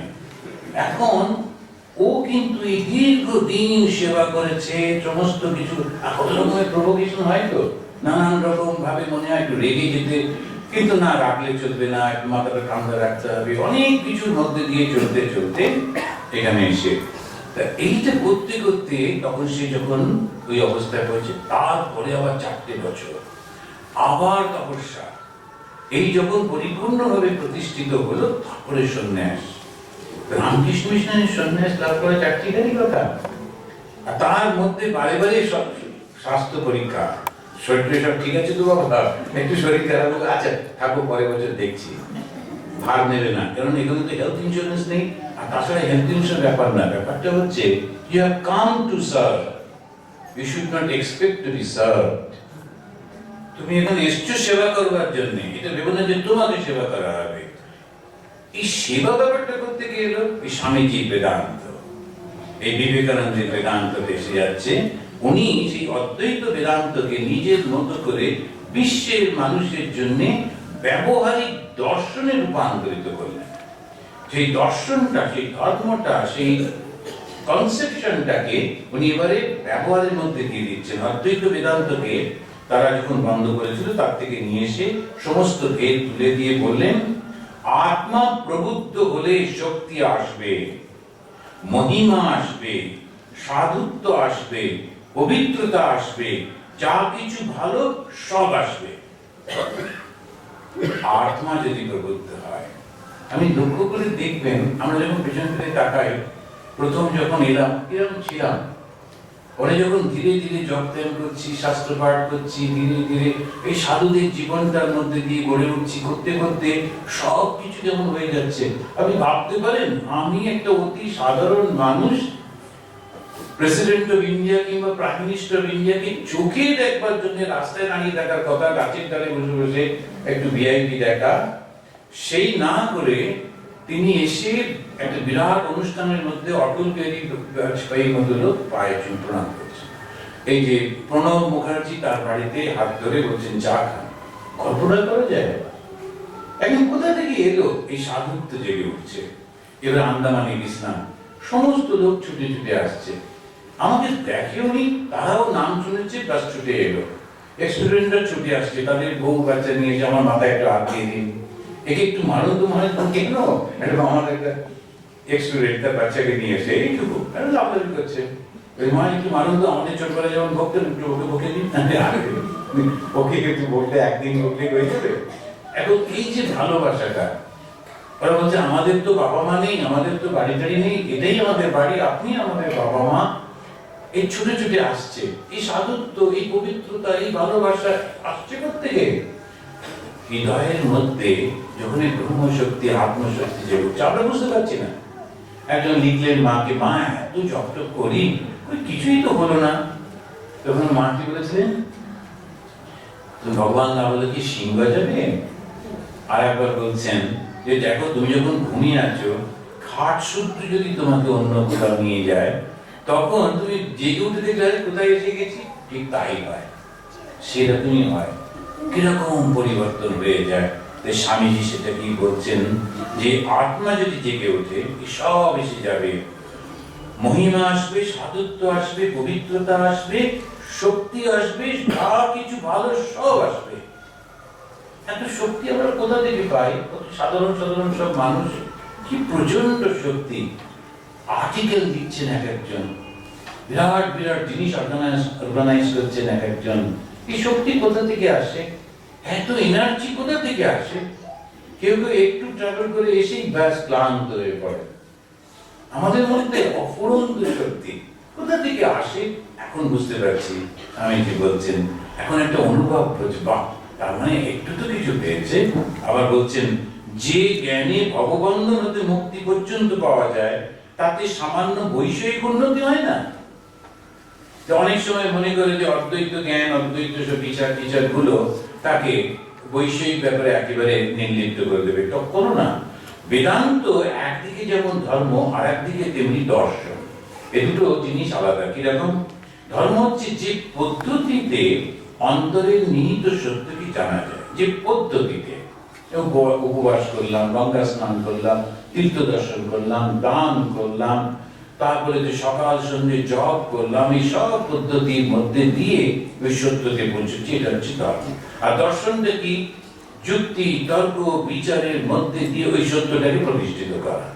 এখন ও কিন্তু এই দীর্ঘদিন সেবা করেছে, সমস্ত কিছু। কত রকমের প্রভোকেশন হয় তো, নানান রকম ভাবে মনে হয় একটু রেগে যেতে, কিন্তু না, রাখলে চলবে না, একটু মাথাটা ঠান্ডা রাখতে হবে, অনেক কিছুর মধ্যে দিয়ে চলতে চলতে এখানে এসে তা এইটা করতে করতে তখন সে যখন ওই অবস্থায় পড়েছে, তারপরে আবার 4টে বছর আবার তপস্যা, এই যখন পরিপূর্ণভাবে প্রতিষ্ঠিত হলো, তারপরে সন্ন্যাস। রামকৃষ্ণ মিশনের সন্ন্যাস লাভ করে 4টিখানি কথা। আর তার মধ্যে বারে বারে সব স্বাস্থ্য পরীক্ষা, শরীরে সব ঠিক আছে তো বাবা, একটু শরীর খারাপ হলে আচ্ছা থাকো, পরের বছর দেখছি, ভার নেবে না, কারণ এখানে তো হেলথ ইন্স্যুরেন্স নেই। আর তাছাড়া হেলথ ইন্স্যুরেন্স ব্যাপার না, ব্যাপারটা হচ্ছে you have come to serve, you should not expect to be served. তুমি এখানে এসছো সেবা করবার জন্য, এটা ভেবো না যে তোমাকে সেবা করা হবে। এই সেবা ব্যাপারটা করতে গিয়ে এলো এই স্বামীজি বেদান্ত, এই বিবেকানন্দের বেদান্ত এসে যাচ্ছে। উনি সেই অদ্বৈত বেদান্তকে নিজের মতো করে বিশ্বের মানুষের জন্য ব্যবহারিক দর্শনে রূপান্তরিত করলেন। সেই দর্শনটা, সেই ধর্মটা, সেই কনসেপশনটাকে উনি এবারে ব্যবহারের মধ্যে দিয়ে দিচ্ছেন। অদ্বৈত বেদান্তকে তারা যখন বন্ধ করেছিল, তার থেকে নিয়ে এসে সমস্ত ভেদ তুলে দিয়ে বললেন, আত্মা প্রবুদ্ধ হলে শক্তি আসবে, মহিমা আসবে, সাধুত্ব আসবে, পবিত্রতা আসবে, যা কিছু ভালো সব আসবে আত্মা যদি প্রবুদ্ধ হয়। আমি লক্ষ্য করে দেখবেন, আমরা যখন পেছন ফিরে তাকাই, প্রথম যখন এলাম এরকম ছিলাম, পরে যখন ধীরে ধীরে জপ ধ্যান করছি, শাস্ত্র পাঠ করছি, ধীরে ধীরে এই সাধুদের জীবনটার মধ্যে দিয়ে গড়ে উঠছি, করতে করতে সব কিছু যেমন হয়ে যাচ্ছে। আপনি ভাবতে পারেন আমি একটা অতি সাধারণ মানুষ, প্রেসিডেন্ট অফ ইন্ডিয়া কিংবা প্রাইম মিনিস্টার অফ ইন্ডিয়াকে চোখে দেখবার জন্য রাস্তায় দাঁড়িয়ে দেখার কথা, গাছের ডালে বসে বসে একটু ভিআইপি দেখা, সেই না করে তিনি এসে একটা বিরাট অনুষ্ঠানের মধ্যে অটল বিহারী বাজপেয়ীর মতো লোক পায়ে চুল প্রণাম করছে। এই যে প্রণব মুখার্জি তার বাড়িতে হাত ধরে বলছেন চা খান, কল্পনা করা যায়? এখন কোথা থেকে এলো এই সাধুত্ব জেগে উঠছে। এবার আন্দামানে ইসলাম, সমস্ত লোক ছুটে ছুটে আসছে, আমাকে দেখেও নি, তারাও নাম শুনেছে, প্লাস ছুটে এলো। স্টুডেন্টরা ছুটে আসছে, তাদের বউ বাচ্চা নিয়ে এসে আমার মাথায় একটু হাত দিয়ে দিন, একে একটু মারুন তো, মানে কেন আমার একটা স্টুডেন্ট তার বাচ্চাকে নিয়ে এসে এইটুকু লাফালাফি করছে, মা একটু মারুন তো, আমাদের ছোটবেলায় যেমন বকতেন একটু ওকে বকে দিন, ওকে কিন্তু বলতে একদিন বকলে হয়ে যাবে। এখন এই যে ভালোবাসাটা, ওরা বলছে আমাদের তো বাবা মা নেই, আমাদের তো বাড়ি টাড়ি নেই, এটাই আমাদের বাড়ি, আপনি আমাদের বাবা মা। এই ছুটে ছুটে আসছে, এই সাধুত্ব, এই পবিত্রতা, এই ভালোবাসা আসছে কোত্থেকে? হৃদয়ের মধ্যে যখন এই ব্রহ্মশক্তি, আত্মশক্তি যে উঠছে, আমরা বুঝতে পারছি না। একজন লিখলেন মাকে, মা এত জপটপ করি, কিছুই তো হলো না। তখন মা কি বলেছিলেন, ভগবান না বলে কি সিংহ যাবে? আর একবার বলছেন যে দেখো তুমি যখন ঘুমিয়ে আছো, খাট শুদ্ধ যদি তোমাকে অন্য কোথাও নিয়ে যায়, তখন তুমি জেগে উঠে দেখলে কোথায় এসে গেছি, ঠিক তাই হয়, সেরকমই হয়। কিরকম পরিবর্তন হয়ে যায়। স্বামীজি সেটা কি বলছেন, যে আত্মা যদি জেগে ওঠে সব এসে যাবে, মহিমা আসবে, সাধুত্ব আসবে, পবিত্রতা আসবে, শক্তি আসবে, যা কিছু ভালো সব আসবে। এত শক্তি আমরা কোথা থেকে পাই? সাধারণ সাধারণ সব মানুষ, কি প্রচন্ড শক্তি, আর্টিকেল দিচ্ছেন এক একজন, বিরাট বিরাট জিনিস অর্গানাইজ করছেন এক একজন। এই শক্তি কোথা থেকে আসে? এত এনার্জি কোথা থেকে আসে? কেউ কেউ একটু ট্রাভেল করে এসেই ব্যাস ক্লান্ত হয়ে পড়ে। আমাদের মধ্যে অফুরন্ত শক্তি কোথা থেকে আসে এখন বুঝতে পারছি। আমি কি বলছেন, এখন একটা অনুভব হচ্ছে, বাহ, তার মানে একটু তো কিছু পেয়েছে। আবার বলছেন, যে জ্ঞানে ভগবন্ধন হতে মুক্তি পর্যন্ত পাওয়া যায়, তাতে সামান্য বৈষয়িক উন্নতি হয় না। অনেক সময় মনে করে যে অদ্বৈত জ্ঞান, অদ্বৈত সব বিচার টিচার গুলো তাকে বৈষয়িক ব্যাপারে একেবারে নির্লিপ্ত করে দেবে, কোনো না। বেদান্ত একদিকে যেমন ধর্ম, আর একদিকে তেমনি দর্শন। এই দুটো জিনিস আলাদা। কিরকম? ধর্ম হচ্ছে যে পদ্ধতিতে অন্তরের নিহিত সত্যকে জানা যায়, যে পদ্ধতিতে উপবাস করলাম, গঙ্গা স্নান করলাম, তীর্থ দর্শন করলাম, দান করলাম, তারপরে যে সকাল সন্ধ্যে জপ করলাম, এই সব পদ্ধতির মধ্যে দিয়ে ওই সত্যকে পৌঁছেছি, এটা হচ্ছে ধর্ম। আর দর্শনটা কি? যুক্তি, তর্ক, বিচারের মধ্যে দিয়ে ওই সত্যটাকে প্রতিষ্ঠিত করা।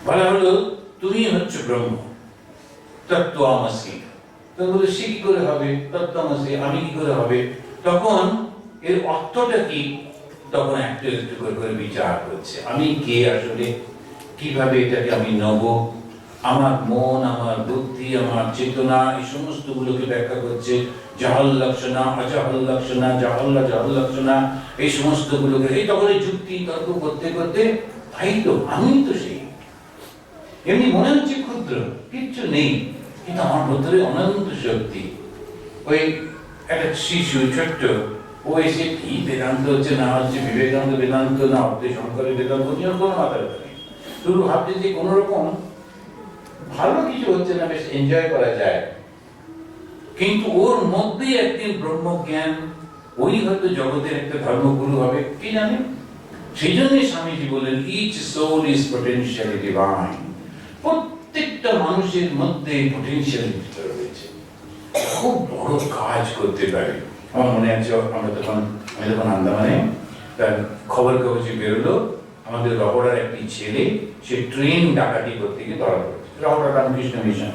বলা হলো তুমি হচ্ছে ব্রহ্ম, তত্ত্বমসি। তখন বলে সে কি করে হবে তত্ত্বমসি, আমি কি করে হবে? তখন এর অর্থটা কি, তখন একটু একটু করে বিচার করছে, আমি কে আসলে, কিভাবে এটাকে আমি নেব, আমার মন, আমার বুদ্ধি, আমার চেতনা, এই সমস্ত গুলোকে ব্যাখ্যা করছে। জাহল লক্ষণা, অজাহল লক্ষণা, জাহল্লা জাহল লক্ষণা, এই সমস্ত গুলোকে, এই তখন যুক্তি তর্ক করতে করতে, তাই তো আমি তো সেই, এমনি মনে হচ্ছে ক্ষুদ্র, কিচ্ছু নেই, কিন্তু আমার ভেতরে অনন্ত শক্তি। ওই একটা শিশু ছোট্ট, ও এসে কি বেদান্ত হচ্ছে না হচ্ছে, বিবেকানন্দ বেদান্ত না হচ্ছে, শঙ্করের বেদান্ত হচ্ছে, কোনো মাথা ব্যথা নেই। শুধু ভাবছে যে কোন রকম ভালো কিছু হচ্ছে না, বেশ এনজয় করা যায়। কিন্তু ওর মধ্যে একদিন ব্রহ্মজ্ঞান, ওই হয়তো জগতের একটা ধর্মগুরু হবে, কি জানে। সেই জন্যই স্বামীজি বলেন, each soul is potentially divine. প্রত্যেকটা মানুষের মধ্যে পটেনশিয়ালিটি রয়েছে, খুব বড় কাজ করতে পারে। আমার মনে আছে, আমি তখন আন্দামানে, তার খবর কাগজে বেরোলো, আমাদের রহড়ার একটি ছেলে, সে ট্রেন ডাকাতি করতে গিয়ে ধরা পড়েছে, রহড়া রামকৃষ্ণ মিশন।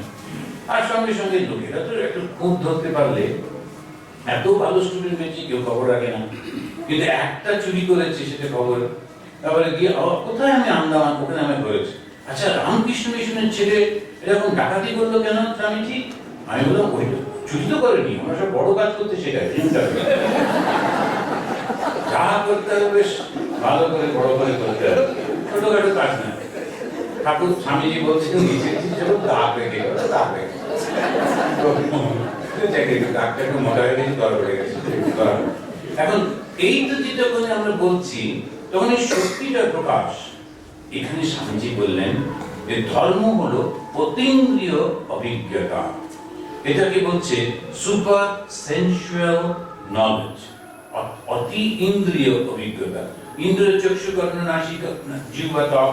আর সঙ্গে সঙ্গে লোকেরা তো একটু খুব ধরতে পারলে, এত ভালো স্টুডেন্ট হয়েছে, কেউ খবর রাখে না, কিন্তু একটা চুরি করেছে সেটা খবর। তারপরে গিয়ে কোথায়, আমি আন্দামান, ওখানে আমি ধরেছি। আচ্ছা, রামকৃষ্ণ মিশনের ছেলে এরকম ডাকাতি করলো কেন স্বামীজি? আমি বললাম, ওই চুরি তো করেনি, আমরা সব বড় কাজ করতে শেখাই, যা করতে হবে বেশ ভালো করে বড় করে করতে হবে, ছোটখাটো কাজ না। ঠাকুর স্বামীজি বলছেন, দাগ রেখে দাগ রেখে ডাক্তারকে মোটা হয়ে গেছে, দর পড়ে গেছে। এখন এই তো যেটা আমরা বলছি, তখন এই শক্তিটার প্রকাশ। এখানে স্বামীজি বললেন যে ধর্ম হলো অতীন্দ্রিয় অভিজ্ঞতা, এটাকে বলছে সুপার সেন্সুয়াল নলেজ, অতি ইন্দ্রিয় অভিজ্ঞতা। ইন্দ্রিয় চক্ষু কর্ণ নাসিকা জিহ্বা ত্বক,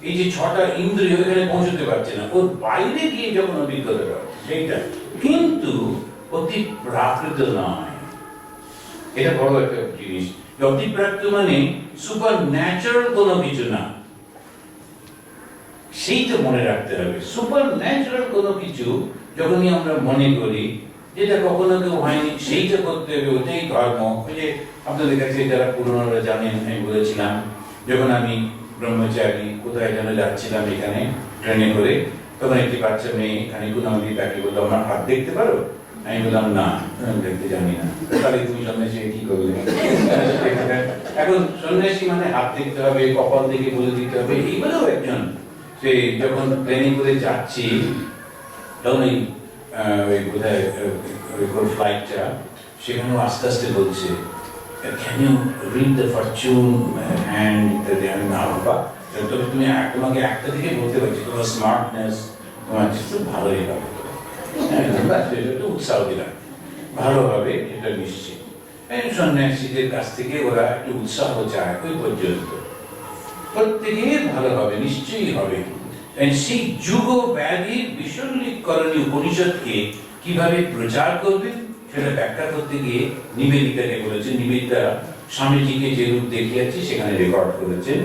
এই যে ছটা ইন্দ্রিয় এখানে পৌঁছতে পারছে না, ওর বাইরে গিয়ে যখন অভিজ্ঞতা পাচ্ছে সেইটা, কিন্তু অতি প্রাকৃত নয়। এটা বড় একটা জিনিস। অতি প্রাকৃত মানে সুপার ন্যাচারাল কোনো কিছু না, সেইটা মনে রাখতে হবে। সুপার ন্যাচারাল কোনো কিছু যখনই আমরা মনে করি, যেটা কখনো কেউ হয়নি, সেইটা করতে হবে, ওটাই ধর্ম। ওই যে আপনাদের কাছে যারা পুরনোরা জানেন, আমি বলেছিলাম, যখন আমি ব্রহ্মচারী কোথায় যেন যাচ্ছিলাম এখানে ট্রেনে করে, তখন একটি বাচ্চা মেয়ে এখানে গুণামতি তাকে বললো, আমার হাত দেখতে পারো? আমি বললাম, না দেখতে জানি না। তাহলে তুমি সন্ন্যাসী কি করলে? এখন সন্ন্যাসী মানে হাত দেখতে হবে, কপাল দেখে বলে দিতে হবে, এইগুলোও একজন। সে যখন ট্রেনে করে যাচ্ছি, তখন ওই কোথায় ফ্লাইটটা, সেখানেও আস্তে আস্তে বলছে, can you read the fortune hand ইত্যাদি। আমি না বাবা, তবে তুমি তোমাকে একটা দিকে বলতে পারছি, তোমার স্মার্টনেস, তোমার খুব ভালোই হবে, একটু উৎসাহ দিলাম, ভালো হবে এটা নিশ্চিত। সন্ন্যাসীদের কাছ থেকে ওরা একটু উৎসাহ চায়, ওই পর্যন্ত প্রত্যেকে ভালো হবে, নিশ্চয়ই হবে। সেই যুগ ব্যাধির বিশল্যকরণী উপনিষদকে কিভাবে প্রচার করবে সেটা ব্যাখ্যা করতে গিয়ে নিবেদিতাকে বলেছেন। নিবেদিতা স্বামীজিকে যে রূপ দেখিয়েছি সেখানে রেকর্ড করেছেন।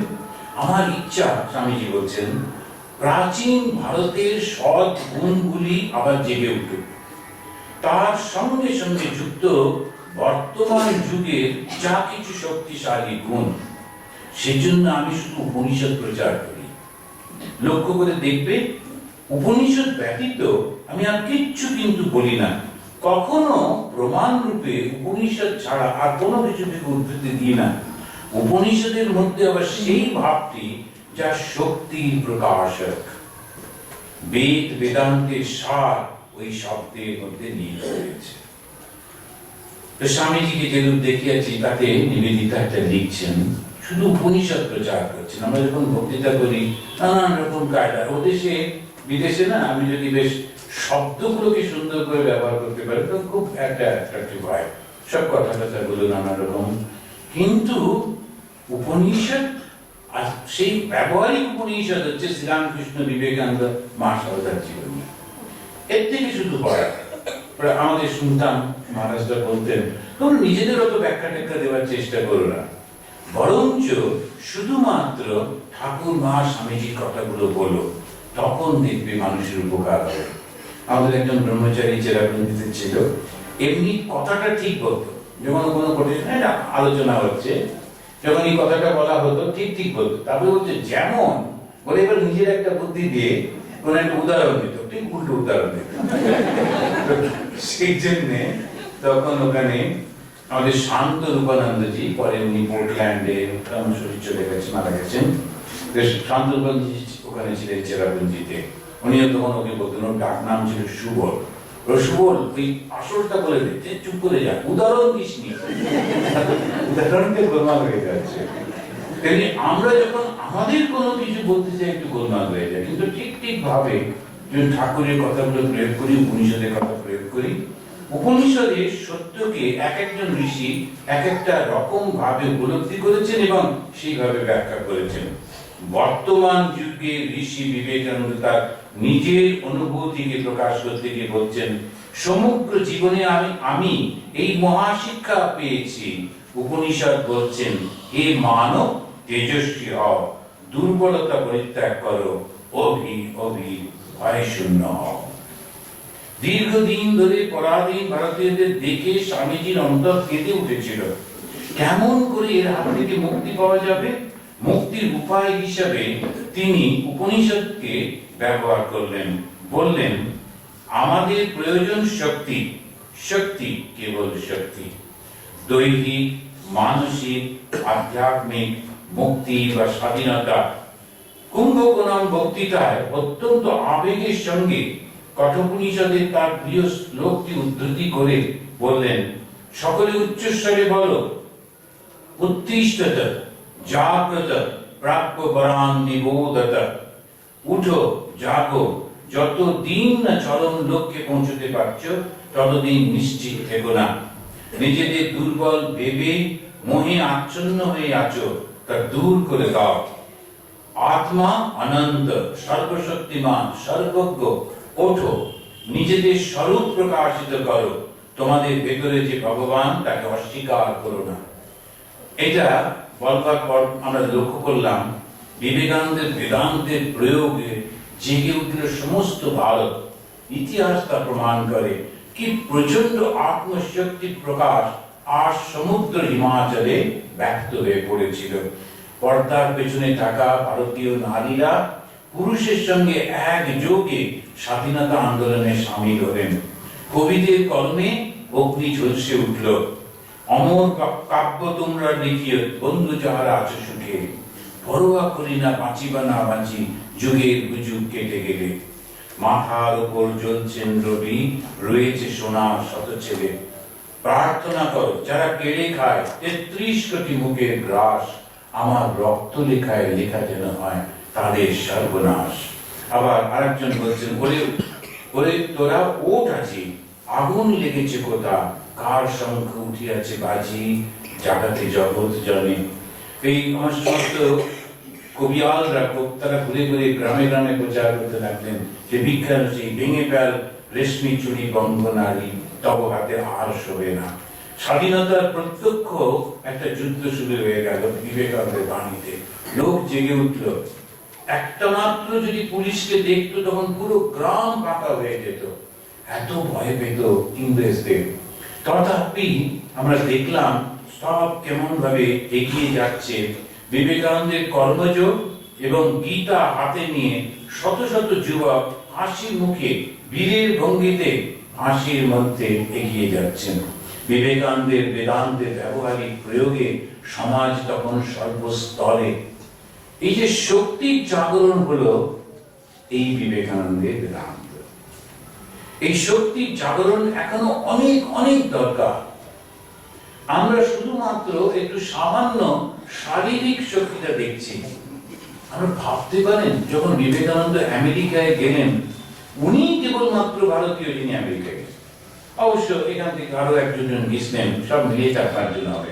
আমার ইচ্ছা, স্বামীজি বলছেন, প্রাচীন ভারতের সৎ গুণগুলি আবার জেগে উঠুক, তার সঙ্গে সঙ্গে যুক্ত বর্তমান যুগের যা কিছু শক্তিশালী গুণ, সেজন্য আমি শুধু উপনিষদ প্রচার করি। লক্ষ্য করে দেখবে, উপনিষদ ব্যতীত আমি আর কিচ্ছু কিন্তু বলি না। কখনো প্রমাণ রূপে উপনিষদ ছাড়া আর কোনো কিছু থেকে উদ্ধৃতি দিই না। উপনিষদের মধ্যে আবার সেই ভাবটি যা শক্তির প্রকাশক, বেদ বেদান্তের সার ওই শব্দের মধ্যে নিয়ে রয়েছে। তো স্বামীজিকে যে রূপ দেখিয়েছি তাতে নিবেদিতা একটা লিখছেন, শুধু উপনিষদ প্রচার করছেন। আমরা যখন বক্তৃতা করি নানান রকম কায়দা, ও দেশে বিদেশে না, আমি যদি বেশ শব্দগুলোকে সুন্দর করে ব্যবহার করতে পারি তো খুব একটা অ্যাট্রাকটিভ হয়, সব কথাগুলো নানা রকম। কিন্তু উপনিষদ, আর সেই ব্যবহারিক উপনিষদ হচ্ছে শ্রীরামকৃষ্ণ বিবেকানন্দ মা সারদার জীবনী। এর থেকে শুধু পড়া আমাদের শুনতাম, মহারাজরা বলতেন, তোমরা নিজেদের অত ব্যাখ্যা ট্যাখ্যা দেওয়ার চেষ্টা করো না, বরঞ্চ শুধুমাত্র ঠাকুর মা স্বামীজির কথাগুলো বলো, তখন দেখবে মানুষের উপকার হবে। আমাদের একজন ব্রহ্মচারী চেরাপুঞ্জিতে ছিল, এমনি কথাটা ঠিক বলতো, যখন কোনো কঠিন আলোচনা হচ্ছে, যখন এই কথাটা বলা হতো ঠিক ঠিক বলতো। তারপরে বলছে যেমন বলে, এবার নিজের একটা বুদ্ধি দিয়ে কোন একটা উদাহরণ দিত, ঠিক উল্টো উদাহরণ দিত। সেই জন্যে তখন ওখানে আমাদের শান্ত রূপানন্দজি, পরে উনি পোর্টল্যান্ডে শরীর চলে গেছে, মারা গেছেন। শান্ত রূপানন্দজি ওখানে ছিলেন চেরাপুঞ্জিতে। উনিও তখন ওকে বলতেন, ওর ডাক নাম ছিল সুবল। সুবল ওই আসলটা বলে দিতে, চুপ করে যা, উদাহরণ দিস নি, উদাহরণকে গোলমাল হয়ে যাচ্ছে। তেমনি আমরা যখন আমাদের কোনো কিছু বলতে চাই একটু গোলমাল হয়ে যায়, কিন্তু ঠিক ঠিক ভাবে যদি ঠাকুরের কথাগুলো প্রয়োগ করি, উপনিষদের কথা প্রয়োগ করি, উপনিষদের সত্যকে এক একজন ঋষি এক একটা রকম ভাবে উপলব্ধি করেছেন এবং সেইভাবে ব্যাখ্যা করেছেন। বর্তমান যুগে ঋষি বিবেকানন্দ তার নিজের অনুভূতিকে প্রকাশ করতে গিয়ে বলছেন, সমগ্র জীবনে আমি এই মহাশিক্ষা পেয়েছি। উপনিষদ বলছেন, হে মানব তেজস্বী হও, দুর্বলতা পরিত্যাগ করো, ভয় শূন্য হও। দীর্ঘদিন ধরে পরাধীন ভারতীয়দের দেখে স্বামীজির অন্তর কেঁদে উঠেছিল। কেমন করে এর হাত থেকে মুক্তি পাওয়া যাবে? মুক্তির উপায় হিসাবে তিনি উপনিষদকে ব্যবহার করলেন। বললেন, আমাদের প্রয়োজন শক্তি, শক্তি, কেবল শক্তি। দৈহিক, মানসিক, আধ্যাত্মিক মুক্তি বা স্বাধীনতা। কুম্ভকোণম বক্তৃতায় অত্যন্ত আবেগের সঙ্গে কঠোপনিষদের তার প্রিয় শ্লোকটি উদ্ধৃতি করে বললেন, সকলে উচ্চস্বরে বলো, উত্তিষ্ঠত জাগ্রত প্রাপ্য বরান নিবোধত। উঠো, জাগো, যতদিন না চরম লক্ষ্যে পৌঁছতে পারছো ততদিন নিশ্চিত থেকো না। নিজেদের দুর্বল ভেবে মোহে আচ্ছন্ন হয়ে আছো, তা দূর করে দাও। আত্মা অনন্ত, সর্বশক্তিমান, সর্বজ্ঞ। ওঠো, নিজেদের স্বরূপ প্রকাশিত করো। তোমাদের ভেতরে যে ভগবান, তাকে অস্বীকার করো না। এটা বলবার পর আমরা লক্ষ্য করলাম, বিবেকানন্দের বেদান্তের প্রয়োগে জেগে উঠল সমস্ত ভারত। ইতিহাস তা প্রমাণ করে কি প্রচন্ড আত্মশক্তির প্রকাশ আর সমুদ্র হিমাচলে ব্যক্ত হয়ে পড়েছিল। পর্দার পেছনে থাকা ভারতীয় নারীরা পুরুষের সঙ্গে একযোগে স্বাধীনতা আন্দোলনে সামিল হলেন। কবিদের কলমে অগ্নি ঝলসে উঠল। অমর কাব্য তোমরা লিখিও, বন্ধু যাহারা আছো সুখে। পরোয়া করি না বাঁচি বা না বাঁচি, যুগের যুগ কেটে গেলে। মাথার উপর জ্বলছেন রবি, রয়েছে সোনার শত ছেলে। প্রার্থনা করো যারা কেড়ে খায় ৩৩ কোটি মুখের গ্রাস, আমার রক্ত লেখায় লেখা যেন হয় তাদের সর্বনাশ। আবার আরেকজন বলছেন, ওরে তোরা ওঠ আছি, আগুন লেগেছে কোথা, কার শঙ্খ উঠিয়াছে বাজি, জাগাতে জগৎ জনে। এই আমার সমস্ত কবিয়ালরা, তারা ঘুরে ঘুরে গ্রামে গ্রামে প্রচার করতে লাগলেন যে বিজ্ঞান সেই ভেঙে ফেল রেশমি চুড়ি বঙ্গ নারী, তব হাতে আর শোবে না। স্বাধীনতার প্রত্যক্ষ একটা যুদ্ধ শুরু হয়ে গেল বিবেকানন্দের বাণীতে। লোক জেগে উঠল। একটা মাত্র যদি পুলিশকে দেখতো তখন পুরো গ্রাম ফাঁকা হয়ে যেত, এত ভয় পেত ইংরেজদের। তথাপি আমরা দেখলাম সব কেমন ভাবে এগিয়ে যাচ্ছে। বিবেকানন্দের কর্মযোগ এবং গীতা হাতে নিয়ে শত শত যুবক হাসির মুখে বীরের ভঙ্গিতে হাসির মধ্যে এগিয়ে যাচ্ছেন। বিবেকানন্দের বেদান্তের ব্যবহারিক প্রয়োগে সমাজ তখন সর্বস্তরে। এই যে শক্তির জাগরণ হলো এই বিবেকানন্দের বেদান্ত। এই শক্তির জাগরণ এখনো অনেক অনেক দরকার। আমরা শুধুমাত্র একটু সামান্য শারীরিক শক্তিটা দেখছি। আমরা ভাবতে পারেন যখন বিবেকানন্দ আমেরিকায় গেলেন, উনি কেবলমাত্র ভারতীয়, যিনি আমেরিকায় গেছেন। অবশ্য এখান থেকে আরো একজন গেছিলেন, সব মিলিয়ে ৪-৫ জন হবে।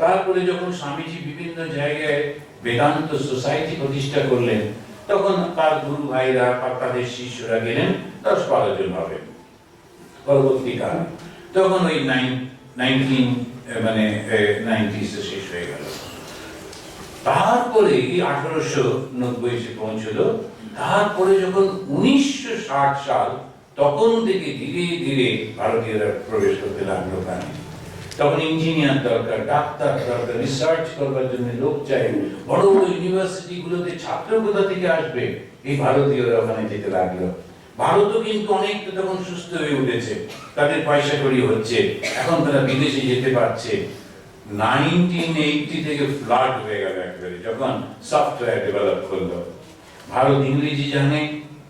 তারপরে যখন স্বামীজি বিভিন্ন জায়গায় বেদান্ত সোসাইটি প্রতিষ্ঠা করলেন, তখন তার গুরু ভাইরা বা তাদের শিষ্যরা গেলেন ১০-১২ জন হবে পরবর্তীকাল। তখন ওই 1990s শেষ হয়ে গেল। তারপরে 1890 এসে পৌঁছলো তারপরে যখন 1960 সাল, তখন থেকে ধীরে ধীরে ভারতীয়রা প্রবেশ করতে লাগলো ওখানে। তখন ইঞ্জিনিয়ার দরকার, ডাক্তার দরকার, রিসার্চ করবার জন্য লোক চাই, বড় বড় ইউনিভার্সিটি গুলোতে ছাত্র কোথা থেকে আসবে, এই ভারতীয়রা ওখানে যেতে লাগলো। ভারতও কিন্তু অনেকটা তখন সুস্থ হয়ে উঠেছে, তাদের পয়সা কড়ি হচ্ছে, এখন তারা বিদেশে যেতে পারছে। 1980 থেকে ফ্লাড হয়ে গেল একেবারে, যখন সফটওয়্যার ডেভেলপ করলো। ভারত ইংরেজি জানে,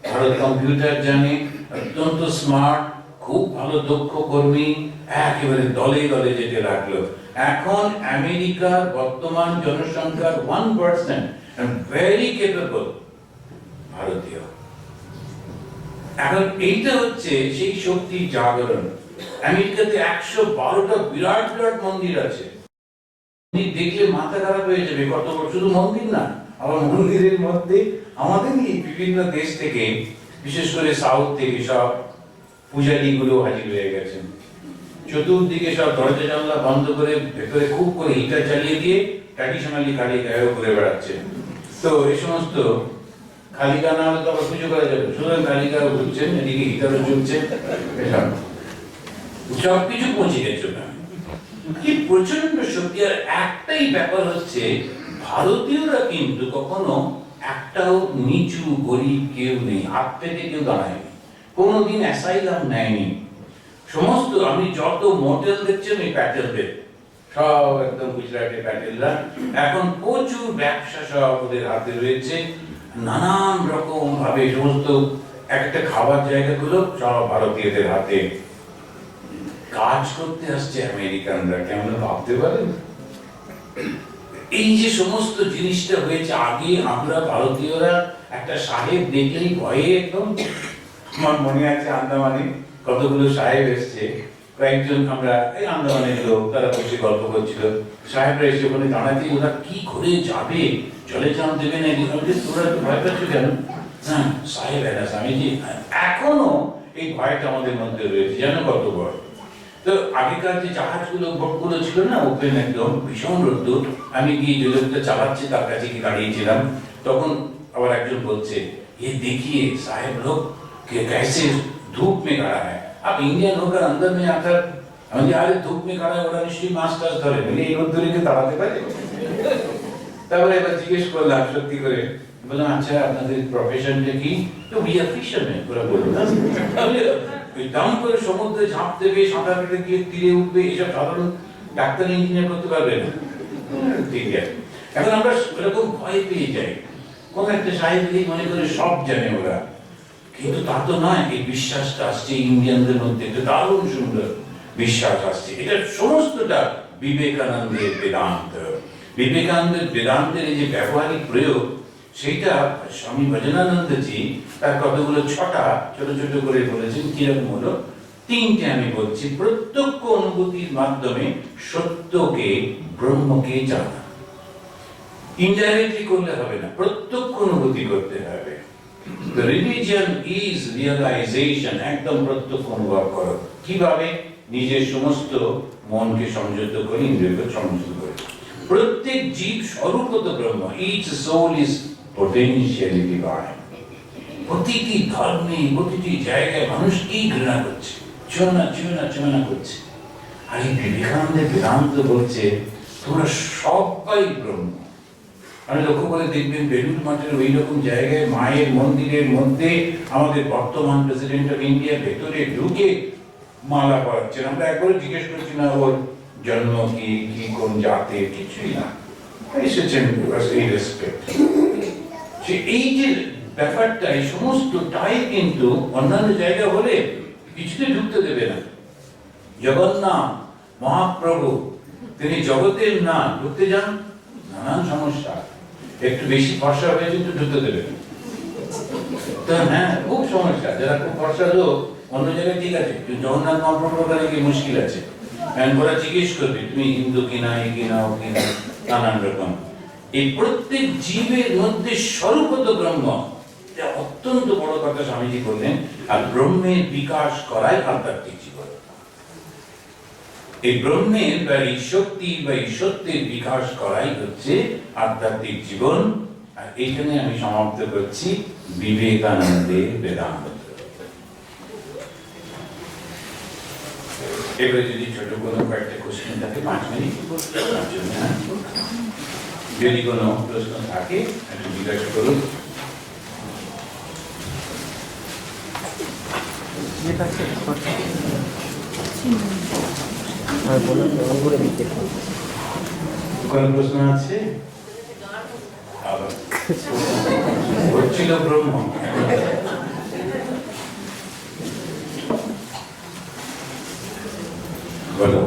ভারত কম্পিউটার জানে, অত্যন্ত স্মার্ট, খুব ভালো দক্ষ কর্মী, একেবারে দলে দলে যেতে লাগলো। এখন আমেরিকার বর্তমান জনসংখ্যার 1% ভেরি কেপেবল ভারতীয়। এখন এইটা হচ্ছে সেই শক্তি জাগরণ। আমেরিকাতে 112টা বিরাট বিরাট মন্দির আছে, দেখলে মাথা খারাপ হয়ে যাবে, কত বড়। শুধু মন্দির না, আবার মন্দিরের মধ্যে আমাদের বিভিন্ন দেশ থেকে, বিশেষ করে সাউথ থেকে সব পূজারী গুলো হাজির হয়ে গেছেন। চতুর্দিকে সব দরজা জানলা বন্ধ করে ভেতরে খুব করে হিটার চালিয়ে দিয়ে ট্র্যাডিশনালি খালি গায়ে ঘুরে বেড়াচ্ছে। তো এই সমস্ত খালি গা না হলে তো আবার পুজো করা যাবে, সুতরাং খালি গায়ে ঘুরছেন, এদিকে হিটারও চলছে, সবকিছু পৌঁছে গেছে না। কি প্রচন্ড শক্তি। আর একটাই ব্যাপার হচ্ছে, ভারতীয়রা কিন্তু কখনো একটাও নিচু গরিব কেউ নেই, হাত পেতে কেউ দাঁড়ায়নি, কোনোদিন অ্যাসাইলাম নেয়নি। সমস্ত আমি যত মডেল দেখছেন ওই প্যাটেলদের, সব একদম গুজরাটের প্যাটেলরা। এখন প্রচুর ব্যবসা সব ওদের হাতে রয়েছে, নানান রকম ভাবে সমস্ত একটা খাবার জায়গাগুলো সব ভারতীয়দের হাতে। কাজ করতে আসছে আমেরিকানরা, কেমন ভাবতে পারেন? এই যে সমস্ত জিনিসটা হয়েছে, আগে আমরা ভারতীয়রা একটা সাহেব দেখলেই ভয়ে একদম, আমার মনে আছে আন্দামানে কতগুলো সাহেব এসছে, কয়েকজন আমরা এই আন্দামানের লোক, তারা বসে গল্প করছিল, সাহেবরা এসে ওখানে দাঁড়াতে, ওরা কি করে যাবে, জলে চান দেবে না, তোরা একটু ভয় পাচ্ছ কেন? হ্যাঁ, সাহেব এরা স্বামীজি। এখনো এই ভয়টা আমাদের মধ্যে রয়েছে, জানো কত বড়। তো আগেকার যে জাহাজগুলো বোটগুলো ছিল না, ওপেন একদম, ভীষণ রোদ্দুর, আমি গিয়ে যে লোকটা চালাচ্ছে তার কাছে গিয়ে দাঁড়িয়েছিলাম। তখন আবার একজন বলছে, ये देखिए साहब लोग कैसे धूप में खड़ा है, अब इंडियन होकर अंदर में आकर हम यार धूप में खड़ा है, ওরা নিশ্চয়ই মাছ টাছ ধরে, বলে এই রোদ্দুরে দাঁড়াতে পারে? তারপরে এবার জিজ্ঞেস করলাম সত্যি করে, বললাম আচ্ছা আপনাদের প্রফেশনটা কি? তো উই আর ফিশারম্যান। ওরা বলল না, ওই দাম করে সমুদ্রে ঝাঁপ দেবে, সাঁতার কেটে গিয়ে তীরে উঠবে, এসব সাধারণ ডাক্তার ইঞ্জিনিয়ার করতে পারবে না। ঠিক আছে, এখন আমরা এরকম ভয় পেয়ে যাই, কোন একটা সাহেবই মনে করে সব জানে ওরা, কিন্তু তা তো নয়। এই বিশ্বাসটা আসছে ইন্ডিয়ানদের মধ্যে, একটা দারুণ সুন্দর বিশ্বাস আসছে। এটা সমস্তটা বিবেকানন্দের বেদান্ত। বিবেকানন্দের বেদান্তের এই যে ব্যবহারিক প্রয়োগ, সেইটা স্বামী ভজনানন্দজি তার কতগুলো 6টা ছোট ছোট করে বলেছেন। কিরকম হলো? 3টে আমি বলছি। প্রত্যক্ষ অনুভূতির মাধ্যমে সত্যকে, ব্রহ্মকে জানা। ইনডাইরেক্টলি করলে হবে না, প্রত্যক্ষ অনুভূতি করতে হবে। The religion is realization, একদম প্রত্যক্ষ অনুভব করো। কিভাবে? নিজের সমস্ত মনকে সংযত করে, ইন্দ্রিয়কে সংযত করে। প্রত্যেক জীব স্বরূপত ব্রহ্ম, each soul is potentially divine। প্রতিটি ধর্মে, প্রতিটি জায়গায় মানুষ কি ঘৃণা করছে, চুনা করছে। আর এই বিবেকানন্দের বেদান্ত বলছে তোমরা সবাই ব্রহ্ম। আমি লক্ষ্য করে দেখবেন বেলুড় মাঠের ওই রকম জায়গায় মায়ের মন্দিরের মধ্যে আমাদের বর্তমান প্রেসিডেন্ট অফ ইন্ডিয়া ভেতরে ঢুকে মালা পরাচ্ছেন। আমরা একবারও জিজ্ঞেস করছি না ওর জন্ম কি, কোন জাতের, কিছুই না, এসেছেন এই রেসপেক্ট। এই যে ব্যাপারটা, এই সমস্তটাই কিন্তু অন্যান্য জায়গা হলে কিছুতে ঢুকতে দেবে না। জগন্নাথ মহাপ্রভু, তিনি জগতের না, ঢুকতে যান নানান সমস্যা, একটু বেশি ফর্সা হয়েছে তো ঢুকতে দেবে না। তো হ্যাঁ, খুব সমস্যা। যারা খুব ফর্সা লোক অন্য জায়গায় ঠিক আছে, জগন্নাথ মহাপ্রভুর ওখানে কি মুশকিল আছে? ওরা জিজ্ঞেস করবে তুমি হিন্দু কিনা, এই কিনা, ও কিনা, নানান রকম। এই প্রত্যেক জীবের মধ্যে স্বরূপত ব্রহ্ম, এটা অত্যন্ত বড় কথা স্বামীজি বললেন। আর ব্রহ্মের বিকাশ করাই আধ্যাত্মিক জীবন। এই ব্রহ্মের বা এই শক্তি বা এই সত্যের বিকাশ করাই হচ্ছে আধ্যাত্মিক জীবন। আর এইখানে আমি সমাপ্ত করছি বিবেকানন্দের বেদান্ত। এবারে যদি ছোট কোনো কয়েকটা কোশ্চেন থাকে 5 মিনিট তার জন্য, যদি কোনো প্রশ্ন থাকে একটু জিজ্ঞাসা করুন। কোনো প্রশ্ন আছে? হচ্ছিল ব্রহ্ম। বলো।